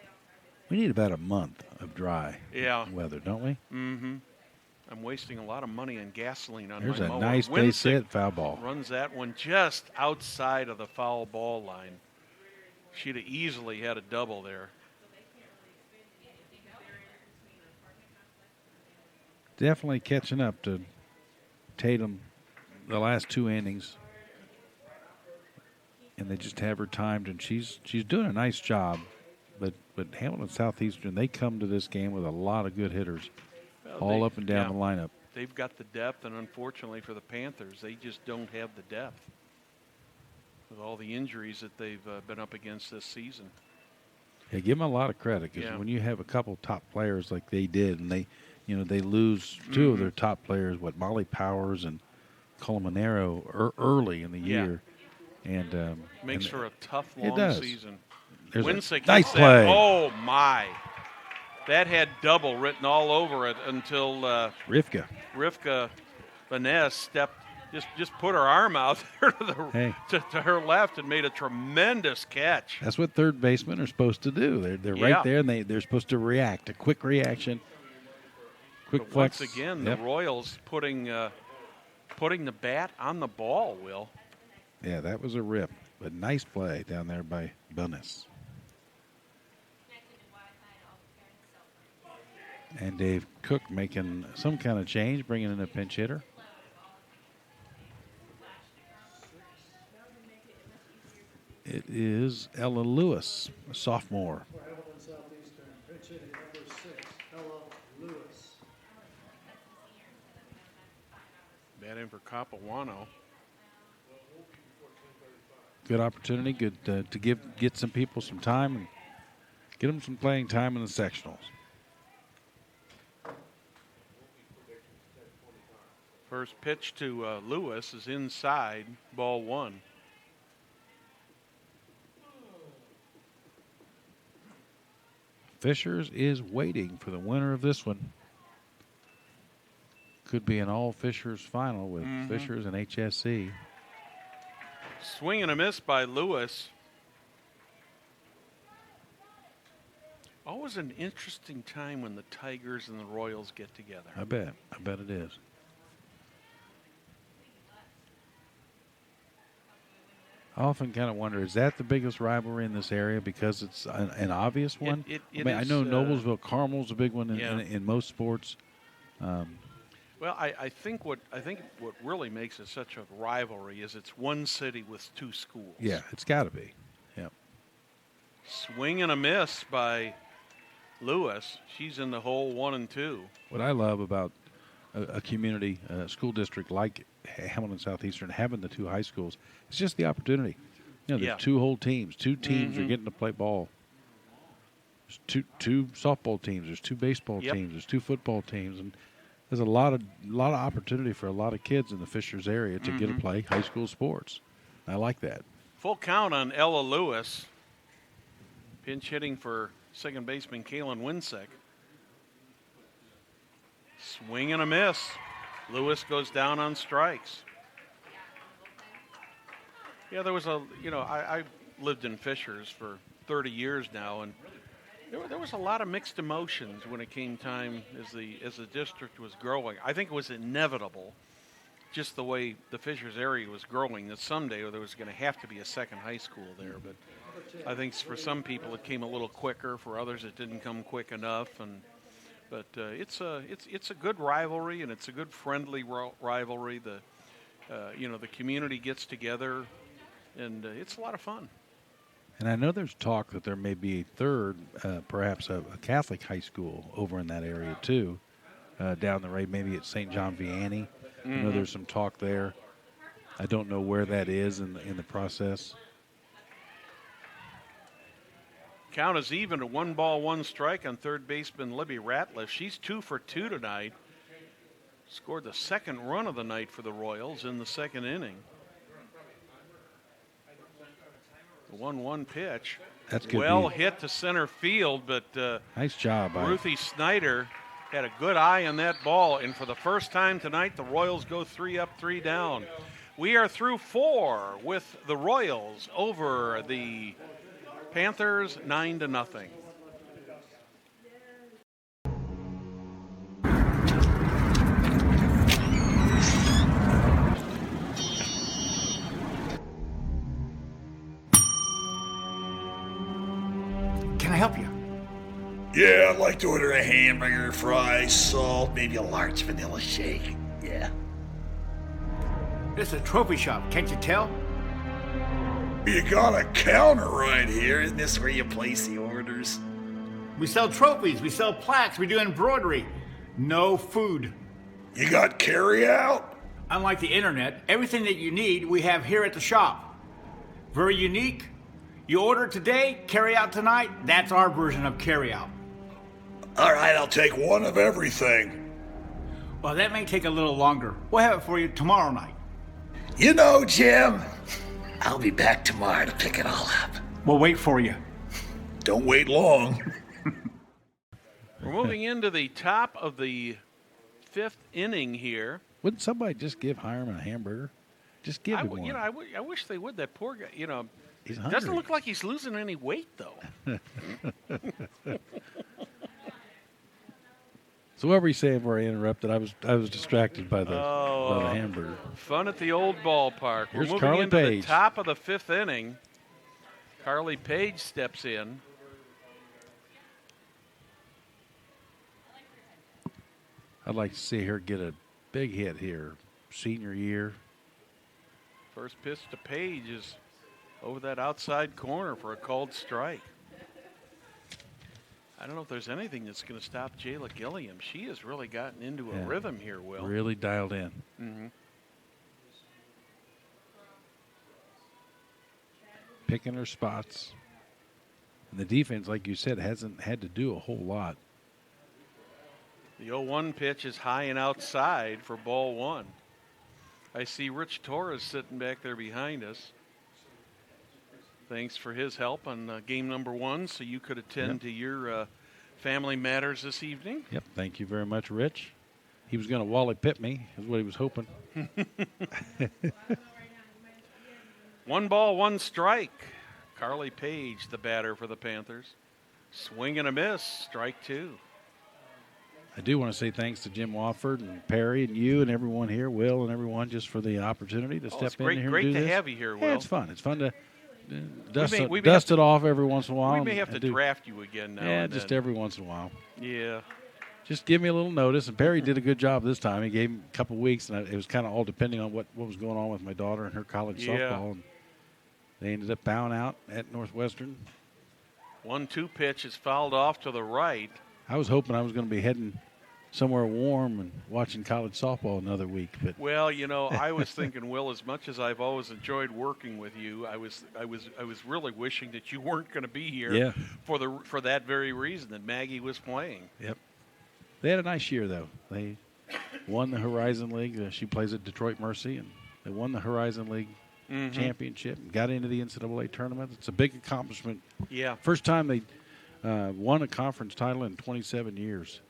We need about a month of dry weather, don't we? Mm-hmm. I'm wasting a lot of money on gasoline on There's my a mower. nice base hit, foul ball. Runs that one just outside of the foul ball line. She'd have easily had a double there. Definitely catching up to Tatum the last 2 innings. And they just have her timed, and she's doing a nice job. But Hamilton Southeastern, they come to this game with a lot of good hitters, all up and down the lineup. They've got the depth, and unfortunately for the Panthers, they just don't have the depth with all the injuries that they've been up against this season. Yeah, give them a lot of credit, because when you have a couple top players like they did, and they lose 2 of their top players, Molly Powers and Colomanero early in the year, and makes for a tough long season. Nice play. Oh my! That had double written all over it until Rivka Vaness just put her arm out there to her left and made a tremendous catch. That's what third basemen are supposed to do. They're right there, and they're supposed to react. A quick reaction, quick flex. Once again, the Royals putting the bat on the ball. Will. Yeah, that was a rip, but nice play down there by Vaness. And Dave Cook making some kind of change, bringing in a pinch hitter. It is Ella Lewis, a sophomore. For Hamilton Southeastern, pitch hitting number 6, Ella Lewis. Bat in for Capuano. Good opportunity, good to get some people some time and get them some playing time in the sectionals. First pitch to Lewis is inside, ball 1. Fishers is waiting for the winner of this one. Could be an all Fishers final with Fishers and HSC. Swing and a miss by Lewis. Always an interesting time when the Tigers and the Royals get together. I bet it is. I often kind of wonder, is that the biggest rivalry in this area because it's an obvious one? I is, know Noblesville Carmel's a big one yeah. in most sports. Well, I think what really makes it such a rivalry is it's one city with two schools. Yeah, it's got to be. Yeah. Swing and a miss by Lewis. She's in the hole 1 and 2. What I love about a community school district like Hamilton Southeastern having the two high schools, it's just the opportunity. You know, there's Yeah. two whole teams. Two teams are getting to play ball. There's two softball teams. There's two baseball teams. There's two football teams, and there's a lot of opportunity for a lot of kids in the Fishers area to get to play high school sports. I like that. Full count on Ella Lewis. Pinch hitting for second baseman Kalen Winsek. Swing and a miss. Lewis goes down on strikes. Yeah, there was I lived in Fishers for 30 years now, and there was a lot of mixed emotions when it came time as the district was growing. I think it was inevitable, just the way the Fishers area was growing, that someday there was going to have to be a second high school there. But I think for some people it came a little quicker. For others, it didn't come quick enough. But it's a good rivalry, and it's a good friendly rivalry. The community gets together, and it's a lot of fun. And I know there's talk that there may be a third, perhaps a Catholic high school over in that area too, down the road. Maybe at St. John Vianney. I know there's some talk there. I don't know where that is in the process. Count is even at 1 ball, 1 strike on third baseman Libby Ratliff. She's 2 for 2 tonight. Scored the second run of the night for the Royals in the second inning. The 1-1 pitch. That's good. Well hit to center field, but nice job by Ruthie Snyder had a good eye on that ball, and for the first time tonight, the Royals go 3 up, 3 down. We are through 4 with the Royals over the Panthers 9-0. Can I help you? Yeah, I'd like to order a hamburger, fries, salt, maybe a large vanilla shake. Yeah. This is a trophy shop, can't you tell? You got a counter right here. Isn't this where you place the orders? We sell trophies, we sell plaques, we do embroidery. No food. You got carry out? Unlike the internet, everything that you need we have here at the shop. Very unique. You order today, carry out tonight. That's our version of carry out. All right, I'll take one of everything. Well, that may take a little longer. We'll have it for you tomorrow night. You know, Jim, I'll be back tomorrow to pick it all up. We'll wait for you. Don't wait long. We're moving into the top of the 5th inning here. Wouldn't somebody just give Hireman a hamburger? Just give him one. I wish they would. That poor guy, He's doesn't hungry. look like he's losing any weight, though. So what were you saying before I interrupted? I was distracted by the hamburger. Fun at the old ballpark. Here's We're moving Carly into Page. the top of the 5th inning. Carly Page steps in. I'd like to see her get a big hit here. Senior year. First pitch to Page is over that outside corner for a called strike. I don't know if there's anything that's going to stop Jayla Gilliam. She has really gotten into a rhythm here, Will. Really dialed in. Mm-hmm. Picking her spots. And the defense, like you said, hasn't had to do a whole lot. The 0-1 pitch is high and outside for ball 1. I see Rich Torres sitting back there behind us. Thanks for his help on game number 1, so you could attend to your family matters this evening. Yep, thank you very much, Rich. He was going to Wally Pitt me, is what he was hoping. 1 ball, 1 strike. Carly Page, the batter for the Panthers. Swing and a miss, strike 2. I do want to say thanks to Jim Wofford and Perry and you and everyone here, Will and everyone, just for the opportunity to step it's in great, here great and do to this. have you here, Yeah, Will. it's fun. It's fun to we may dust have it off every once in a while. We may have to and do- draft you again now. Yeah, and just then. every once in a while. Yeah. Just give me a little notice. And Perry did a good job this time. He gave him a couple weeks, and it was kind of all depending on what was going on with my daughter and her college softball. And they ended up bowing out at Northwestern. 1-2 pitch is fouled off to the right. I was hoping I was going to be heading somewhere warm and watching college softball another week. But Well, I was thinking, Will, as much as I've always enjoyed working with you, I was really wishing that you weren't going to be here for that very reason, that Maggie was playing. Yep. They had a nice year, though. They won the Horizon League. She plays at Detroit Mercy, and they won the Horizon League championship and got into the NCAA tournament. It's a big accomplishment. Yeah. First time they won a conference title in 27 years.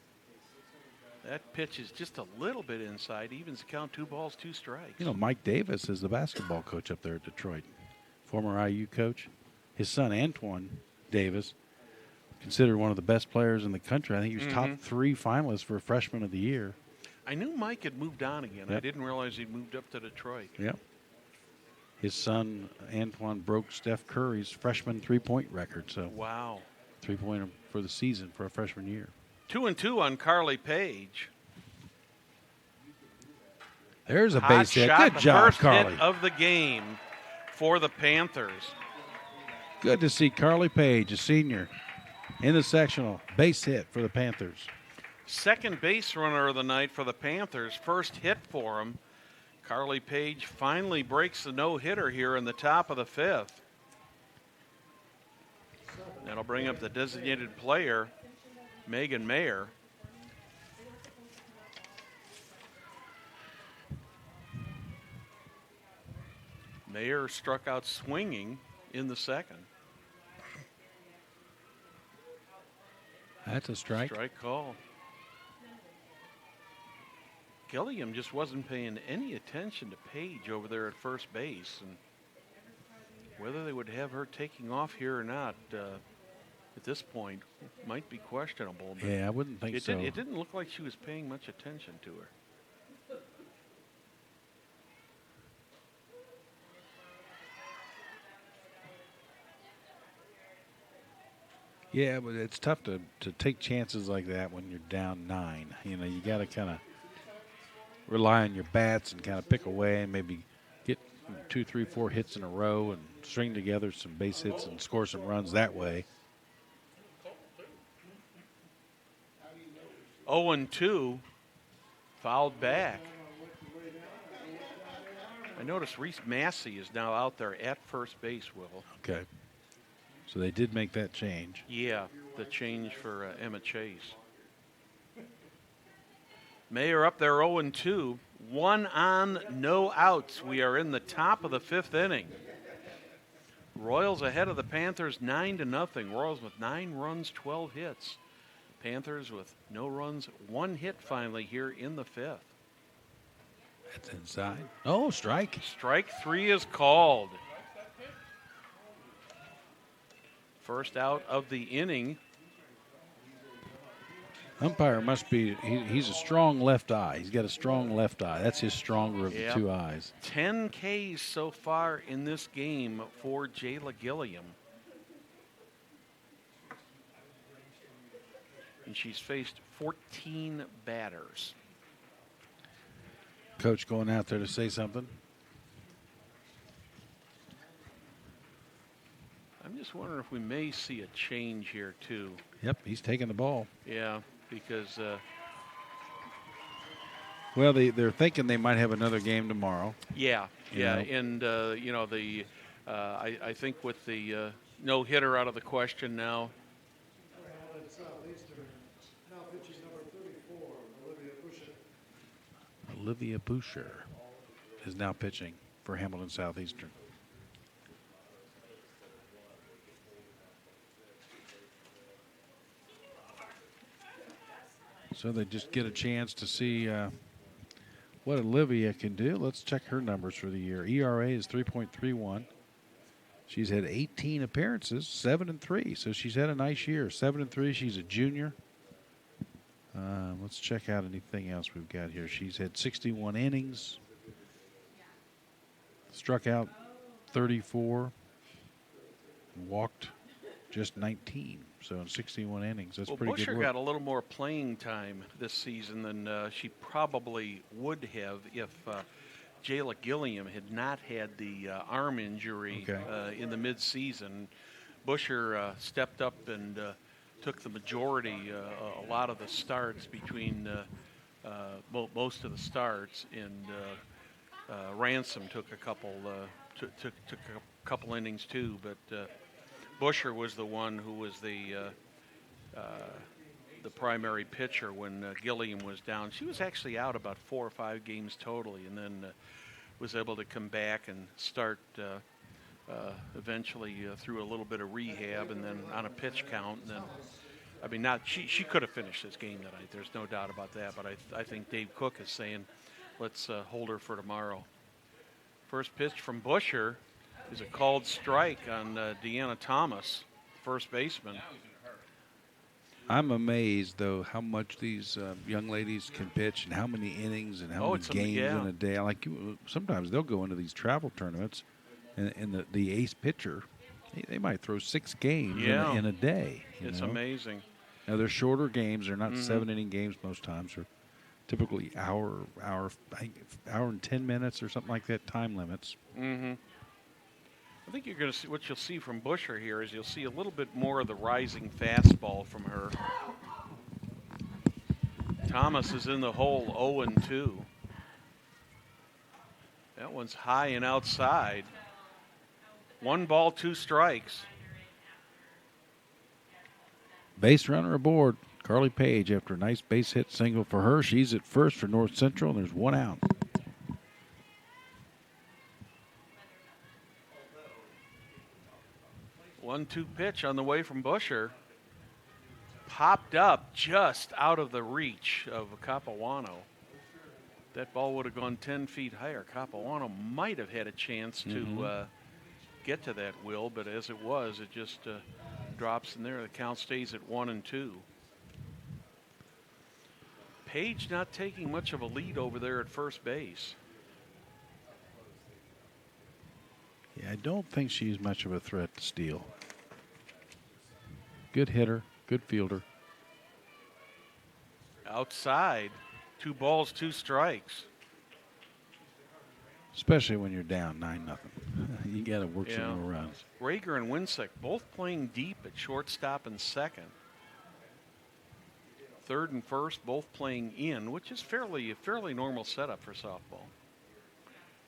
That pitch is just a little bit inside. Evens the count, 2 balls, 2 strikes. Mike Davis is the basketball coach up there at Detroit, former IU coach. His son, Antoine Davis, considered one of the best players in the country. I think he was top 3 finalist for Freshman of the Year. I knew Mike had moved on again. Yep. I didn't realize he'd moved up to Detroit. Yep. His son, Antoine, broke Steph Curry's freshman three-point record. So Wow. three-pointer for the season for a freshman year. 2-2 on Carly Page. There's a Hot base hit. shot, Good the job, first Carly. hit of the game for the Panthers. Good to see Carly Page, a senior, in the sectional. Base hit for the Panthers. Second base runner of the night for the Panthers. First hit for him. Carly Page finally breaks the no-hitter here in the top of the 5th. That'll bring up the designated player, Megan Mayer. Mayer struck out swinging in the second. That's a strike. Strike call. Gilliam just wasn't paying any attention to Page over there at first base, and whether they would have her taking off here or not at this point might be questionable. But Yeah, I wouldn't think so. it didn't look like she was paying much attention to her. Yeah, but it's tough to take chances like that when you're down 9. You got to kind of rely on your bats and kind of pick away and maybe get 2, 3, 4 hits in a row and string together some base hits and score some runs that way. 0-2, fouled back. I noticed Reese Massey is now out there at first base, Will. Okay. So they did make that change. Yeah, the change for Emma Chase. Mayer up there 0-2. 1 on, no outs. We are in the top of the 5th inning. Royals ahead of the Panthers 9-0. Royals with 9 runs, 12 hits. Panthers with no runs, 1 hit finally here in the 5th. That's inside. Oh, strike. Strike 3 is called. First out of the inning. Umpire must be, he's a strong left eye. He's got a strong left eye. That's his stronger of the 2 eyes. 10 Ks so far in this game for Jayla Gilliam. And she's faced 14 batters. Coach going out there to say something. I'm just wondering if we may see a change here, too. Yep, he's taking the ball. Yeah, because Well, they're thinking they might have another game tomorrow. yeah, You know. and I think with the no hitter out of the question now. Hamilton Southeastern now pitches number 34, Olivia Boucher. Olivia Boucher is now pitching for Hamilton Southeastern. So they just get a chance to see what Olivia can do. Let's check her numbers for the year. ERA is 3.31. She's had 18 appearances, 7-3. So she's had a nice year. 7-3. She's a junior. Let's check out anything else we've got here. She's had 61 innings, struck out 34, walked just 19. So in 61 innings, that's pretty Busher good work. got a little more playing time this season than she probably would have if Jayla Gilliam had not had the arm injury in the midseason. Busher stepped up and took the majority, a lot of the starts between most of the starts, and Ransom took a couple took a couple innings too, but Busher was the one who was the primary pitcher when Gilliam was down. She was actually out about 4 or 5 games totally, and then was able to come back and start eventually through a little bit of rehab, and then on a pitch count. And then, I mean, she could have finished this game tonight. There's no doubt about that. But I think Dave Cook is saying, let's hold her for tomorrow. First pitch from Busher is a called strike on Deanna Thomas, first baseman. I'm amazed, though, how much these young ladies can pitch and how many innings and how many games in a day. Like sometimes they'll go into these travel tournaments, and the ace pitcher, they might throw 6 games in a day. It's amazing. Now, they're shorter games. They're not 7-inning games most times. They're typically hour and 10 minutes or something like that, time limits. Mm-hmm. I think you're going to see what you'll see from Busher here is you'll see a little bit more of the rising fastball from her. Thomas is in the hole 0-2. That one's high and outside. 1 ball, 2 strikes. Base runner aboard. Carly Page after a nice base hit single for her. She's at first for North Central, and there's 1 out. 1-2 pitch on the way from Busher. Popped up just out of the reach of Capuano. That ball would have gone 10 feet higher. Capuano might have had a chance to get to that will, but as it was, it just drops in there. The count stays at 1-2. Page not taking much of a lead over there at first base. Yeah, I don't think she's much of a threat to steal. Good hitter, good fielder. Outside, 2 balls, 2 strikes. Especially when you're down 9-0. You got to work some more runs. Rager and Winsick both playing deep at shortstop and second. Third and first both playing in, which is a fairly normal setup for softball.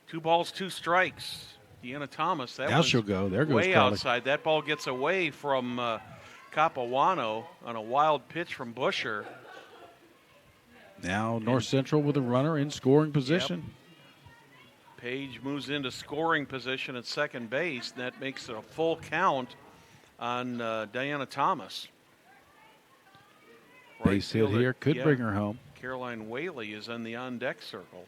2 balls, 2 strikes. Deanna Thomas, that now she'll go. There goes way Carly. Outside. That ball gets away from Capuano on a wild pitch from Busher. Now North Central with a runner in scoring position. Yep. Page moves into scoring position at second base, and that makes it a full count on Diana Thomas. Base hit here could bring her home. Caroline Whaley is on the on-deck circle.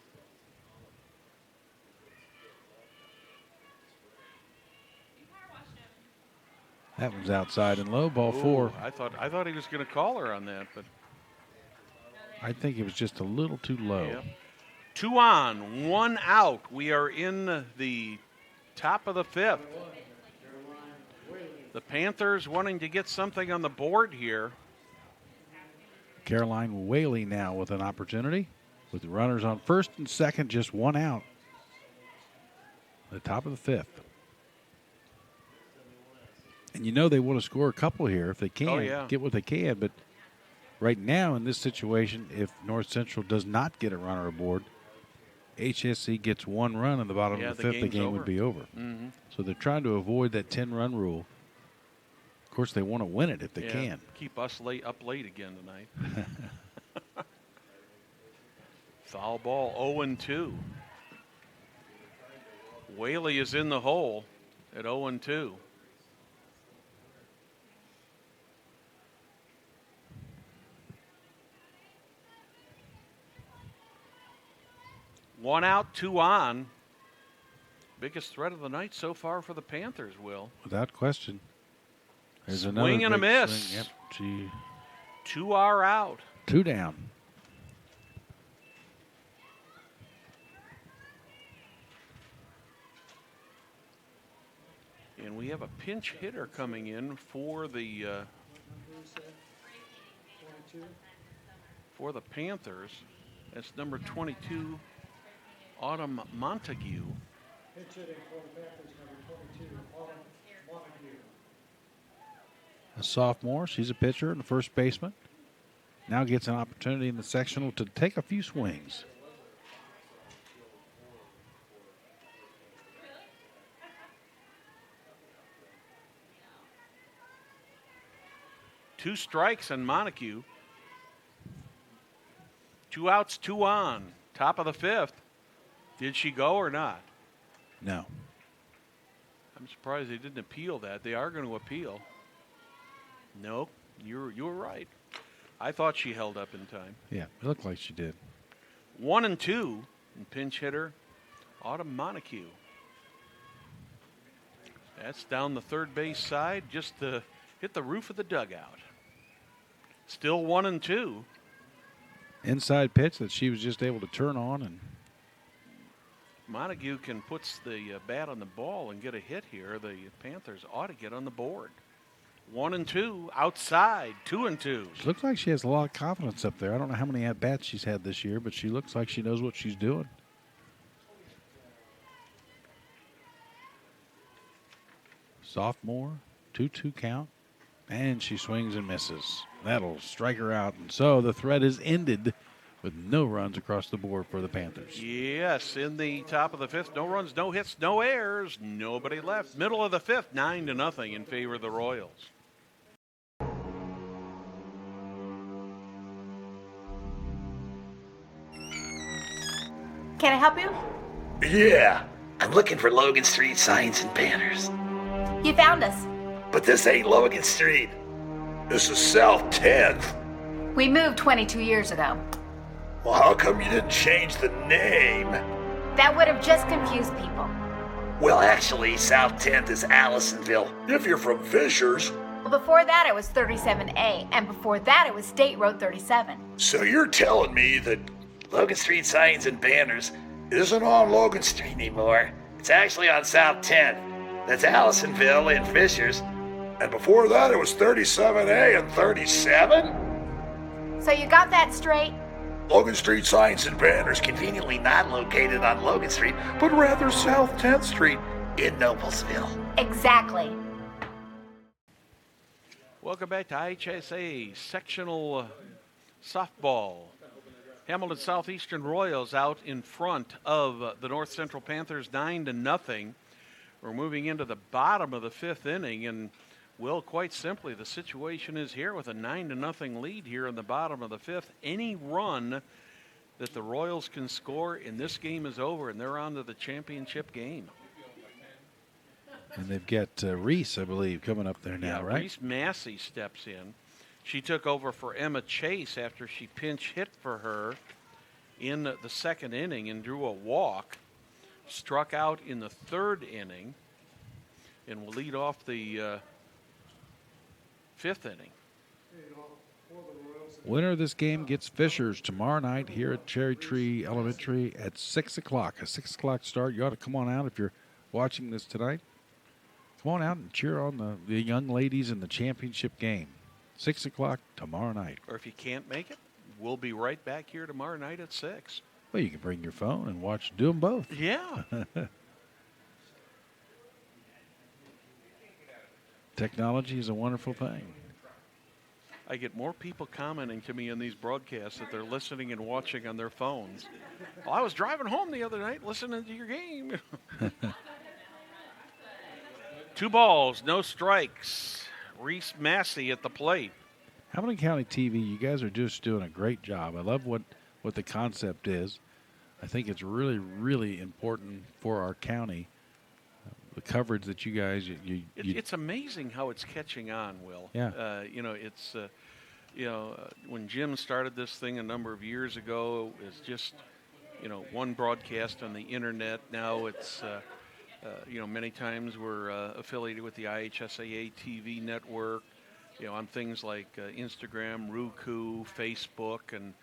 That one's outside and low, ball 4. I thought he was going to call her on that, but I think it was just a little too low. yeah. 2 on, 1 out. We are in the top of the 5th. The Panthers wanting to get something on the board here. Caroline Whaley now with an opportunity with the runners on first and second, just 1 out. The top of the 5th. And you know they want to score a couple here if they can, get what they can. But right now in this situation, if North Central does not get a runner aboard, HSC gets 1 run in the bottom of the 5th, the game would be over. Mm-hmm. So they're trying to avoid that 10-run rule. Of course, they want to win it if they can. Keep us up late again tonight. Foul ball, 0-2. Whaley is in the hole at 0-2. One out, 2 on. Biggest threat of the night so far for the Panthers, Will. Without question. There's Swing and a miss. Swing. Yep. 2 are out. 2 down. And we have a pinch hitter coming in for the Panthers. That's number 22, Autumn Montague. Pitch hitting for the Panthers, number 22, Autumn Montague. A sophomore. She's a pitcher and a first baseman. Now gets an opportunity in the sectional to take a few swings. Two strikes on Montague. 2 outs, 2 on. Top of the 5th. Did she go or not? No. I'm surprised they didn't appeal that. They are going to appeal. Nope, you were right. I thought she held up in time. Yeah, it looked like she did. 1 and 2, and pinch hitter Autumn Montague. That's down the third base side, just to hit the roof of the dugout. Still 1 and 2. Inside pitch that she was just able to turn on, and Montague can put the bat on the ball and get a hit here. The Panthers ought to get on the board. 1 and 2 outside, 2 and 2. she looks like she has a lot of confidence up there. I don't know how many at-bats she's had this year, but she looks like she knows what she's doing. Sophomore, 2-2 count, and she swings and misses. That'll strike her out, and so the threat is ended with no runs across the board for the Panthers. Yes, in the top of the 5th, no runs, no hits, no errors, nobody left. Middle of the 5th, 9-0 in favor of the Royals. Can I help you? Yeah, I'm looking for Logan Street signs and banners. You found us. But this ain't Logan Street. This is South 10th. We moved 22 years ago. Well, how come you didn't change the name? That would have just confused people. Well, actually, South 10th is Allisonville. If you're from Fishers. Well, before that it was 37A, and before that it was State Road 37. So you're telling me that Logan Street signs and banners isn't on Logan Street anymore. It's actually on South 10th. That's Allisonville and Fishers. And before that, it was 37A and 37? So you got that straight? Logan Street signs and banners conveniently not located on Logan Street, but rather South 10th Street in Noblesville. Exactly. Welcome back to IHSA sectional softball. Hamilton Southeastern Royals out in front of the North Central Panthers 9-0. We're moving into the bottom of the 5th inning, and well, quite simply, the situation is here with a 9-0 lead here in the bottom of the 5th. Any run that the Royals can score, and this game is over, and they're on to the championship game. And they've got Reese, I believe, coming up there now, right? Reese Massey steps in. She took over for Emma Chase after she pinch hit for her in the 2nd inning and drew a walk. Struck out in the 3rd inning and will lead off the 5th inning. Winner of this game gets Fishers tomorrow night here at Cherry Tree Elementary at 6 o'clock. A 6 o'clock start. You ought to come on out if you're watching this tonight. Come on out and cheer on the young ladies in the championship game. 6 o'clock tomorrow night. Or if you can't make it, we'll be right back here tomorrow night at 6. Well, you can bring your phone and do them both. Yeah. Technology is a wonderful thing. I get more people commenting to me in these broadcasts that they're listening and watching on their phones. Well, I was driving home the other night listening to your game. 2 balls, no strikes. Reese Massey at the plate. Hamilton County TV, you guys are just doing a great job. I love what the concept is. I think it's really, really important for our county. The coverage that you guys, it's amazing how it's catching on, Will. Yeah. It's when Jim started this thing a number of years ago, it was just, one broadcast on the internet. Now it's, many times we're affiliated with the IHSAA TV network. on things like Instagram, Roku, Facebook, and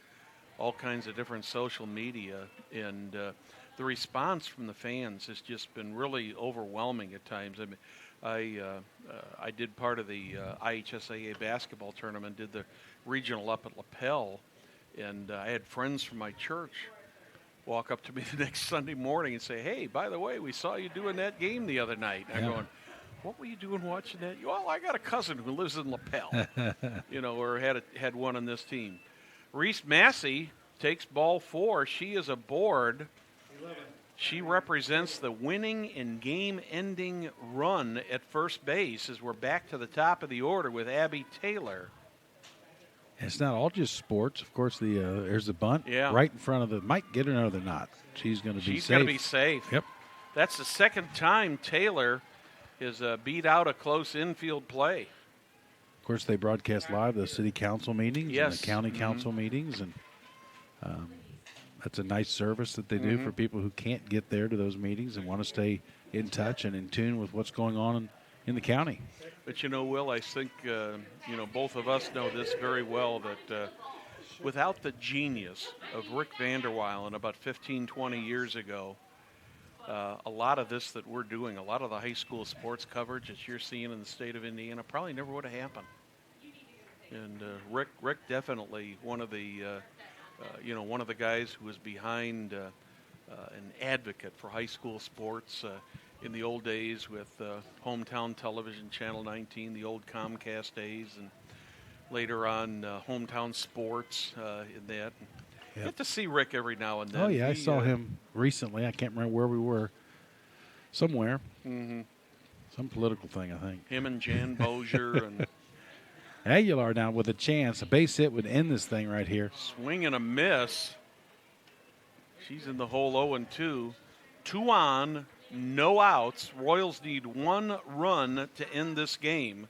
all kinds of different social media. And the response from the fans has just been really overwhelming at times. I mean, I did part of the IHSAA basketball tournament, did the regional up at Lapel, and I had friends from my church walk up to me the next Sunday morning and say, "Hey, by the way, we saw you doing that game the other night." And I'm going, "What were you doing watching that?" "Well, I got a cousin who lives in Lapel, or had one on this team." Reese Massey takes ball 4. She is aboard. 11. She represents the winning and game-ending run at first base as we're back to the top of the order with Abby Taylor. It's not all just sports. Of course, there's the bunt right in front of the. Might get another knot. She's going to be safe. She's going to be safe. Yep. That's the second time Taylor has beat out a close infield play. Of course, they broadcast live the city council meetings and the county council meetings, and that's a nice service that they do for people who can't get there to those meetings and want to stay in touch and in tune with what's going on in the county. But, Will, I think, both of us know this very well, that without the genius of Rick Vanderweilen about 15, 20 years ago, a lot of this that we're doing, a lot of the high school sports coverage that you're seeing in the state of Indiana probably never would have happened. And Rick definitely one of the guys who was behind an advocate for high school sports in the old days with Hometown Television, Channel 19, the old Comcast days, and later on Hometown Sports in that. Yep. Get to see Rick every now and then. Oh, yeah, I saw him recently. I can't remember where we were. Somewhere. Some political thing, I think. Him and Jan Bozier. And Aguilar now with a chance. A base hit would end this thing right here. Swing and a miss. She's in the hole 0-2. 2 on, no outs. Royals need 1 run to end this game.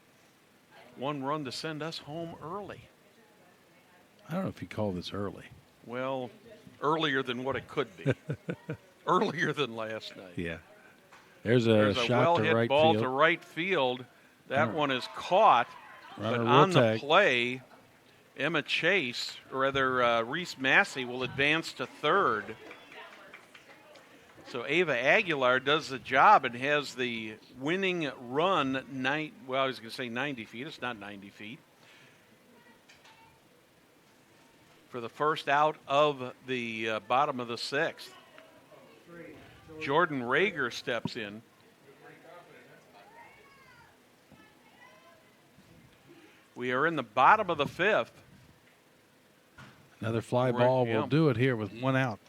1 run to send us home early. I don't know if you call this early. Well, earlier than what it could be. Earlier than last night. Yeah. There's a shot well to hit right ball field. to right field. That one is caught. Runner But will on the tag. play, Emma Chase, or rather Reese Massey, will advance to third. So Ava Aguilar does the job and has the winning run. I was going to say 90 feet. It's not 90 feet. For the first out of the bottom of the 6th. Jordan Rager steps in. We are in the bottom of the 5th. Another fly ball will do it here with 1 out.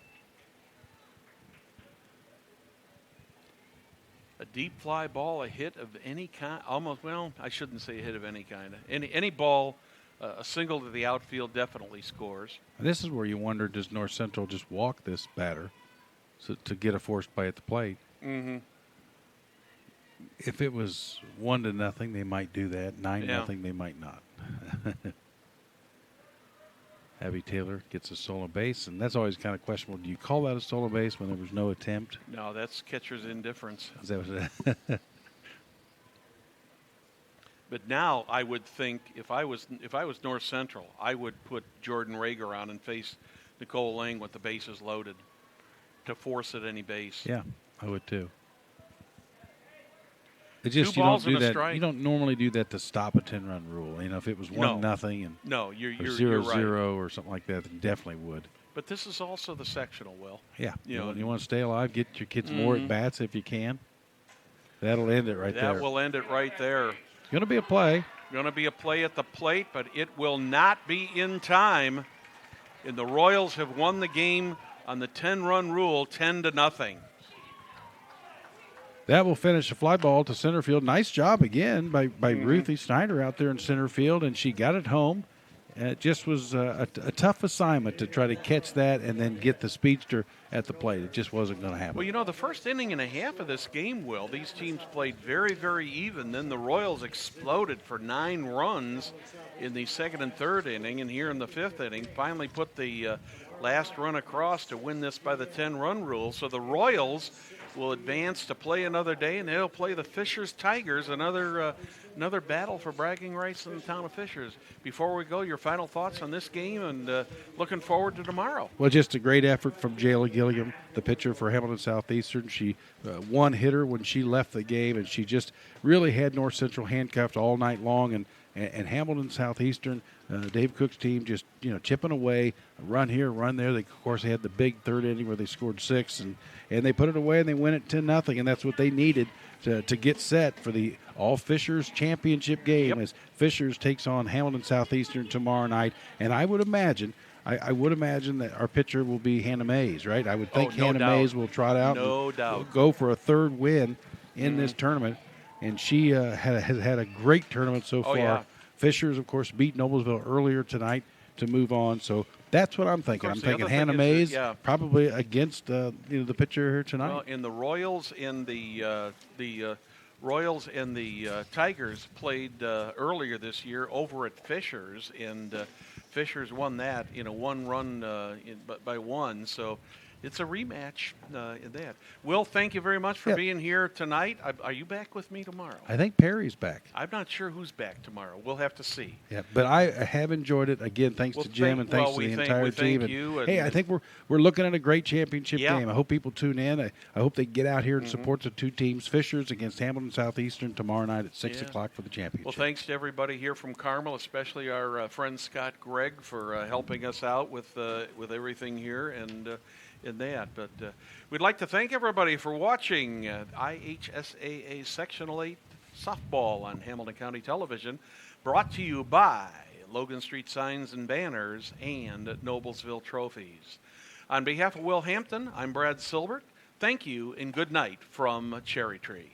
A deep fly ball, a hit of any kind, I shouldn't say a hit of any kind. Any ball, a single to the outfield definitely scores. And this is where you wonder, does North Central just walk this batter to get a forced play at the plate? Mm-hmm. If it was 1-0, they might do that. 9-0, they might not. Abby Taylor gets a stolen base, and that's always kind of questionable. Do you call that a stolen base when there was no attempt? No, that's catcher's indifference. Is that what But now I would think if I was North Central, I would put Jordan Rager on and face Nicole Lang with the bases loaded to force at any base. Yeah, I would too. It just 2 you don't balls do and a that. strike. You don't normally do that to stop a 10-run rule. If it was 1-0 and no, you're 0-0 right. or something like that, then definitely would. But this is also the sectional, Will. Yeah, You know, you want to stay alive, get your kids more at bats if you can. That'll end it right there. That will end it right there. Going to be a play. Going to be a play at the plate, but it will not be in time. And the Royals have won the game on the 10-run rule, 10-0. That will finish a fly ball to center field. Nice job again by Ruthie Snyder out there in center field, and she got it home. It just was a tough assignment to try to catch that and then get the speedster at the plate. It just wasn't going to happen. Well, the first inning and a half of this game, Will, these teams played very, very even. Then the Royals exploded for 9 runs in the 2nd and 3rd inning, and here in the 5th inning finally put the last run across to win this by the 10-run rule. So the Royals will advance to play another day, and they'll play the Fishers Tigers, another another battle for bragging rights in the town of Fishers. Before we go, your final thoughts on this game and looking forward to tomorrow. Well, just a great effort from Jayla Gilliam, the pitcher for Hamilton Southeastern. She one hitter when she left the game, and she just really had North Central handcuffed all night long. And Hamilton Southeastern, Dave Cook's team just chipping away, run here, run there. They of course had the big third inning where they scored 6, and they put it away and they win it 10-0, and that's what they needed to get set for the All Fishers Championship game as Fishers takes on Hamilton Southeastern tomorrow night. And I would imagine. I would imagine that our pitcher will be Hannah Mays, right? I would think no Hannah doubt. Mays will trot out and go for a third win in this tournament. And she has had a great tournament so far. Yeah. Fishers, of course, beat Noblesville earlier tonight to move on. So that's what I'm thinking. I'm the thinking other thing Hannah is Mays that, probably against the pitcher here tonight. Well, in the Royals and the Royals and the Tigers played earlier this year over at Fishers, and Fishers won that in a one-run by one. So it's a rematch in that. Will, thank you very much for being here tonight. Are you back with me tomorrow? I think Perry's back. I'm not sure who's back tomorrow. We'll have to see. Yeah, but I have enjoyed it. Again, thanks to Jim and thanks to the entire team. Thank you. Hey, I think we're looking at a great championship game. I hope people tune in. I hope they get out here and support the two teams. Fishers against Hamilton Southeastern tomorrow night at 6 o'clock for the championship. Well, thanks to everybody here from Carmel, especially our friend Scott Gregg for helping us out with everything here and in that. But we'd like to thank everybody for watching IHSAA Sectional 8 softball on Hamilton County Television, brought to you by Logan Street Signs and Banners and Noblesville Trophies. On behalf of Will Hampton, I'm Brad Silbert. Thank you and good night from Cherry Tree.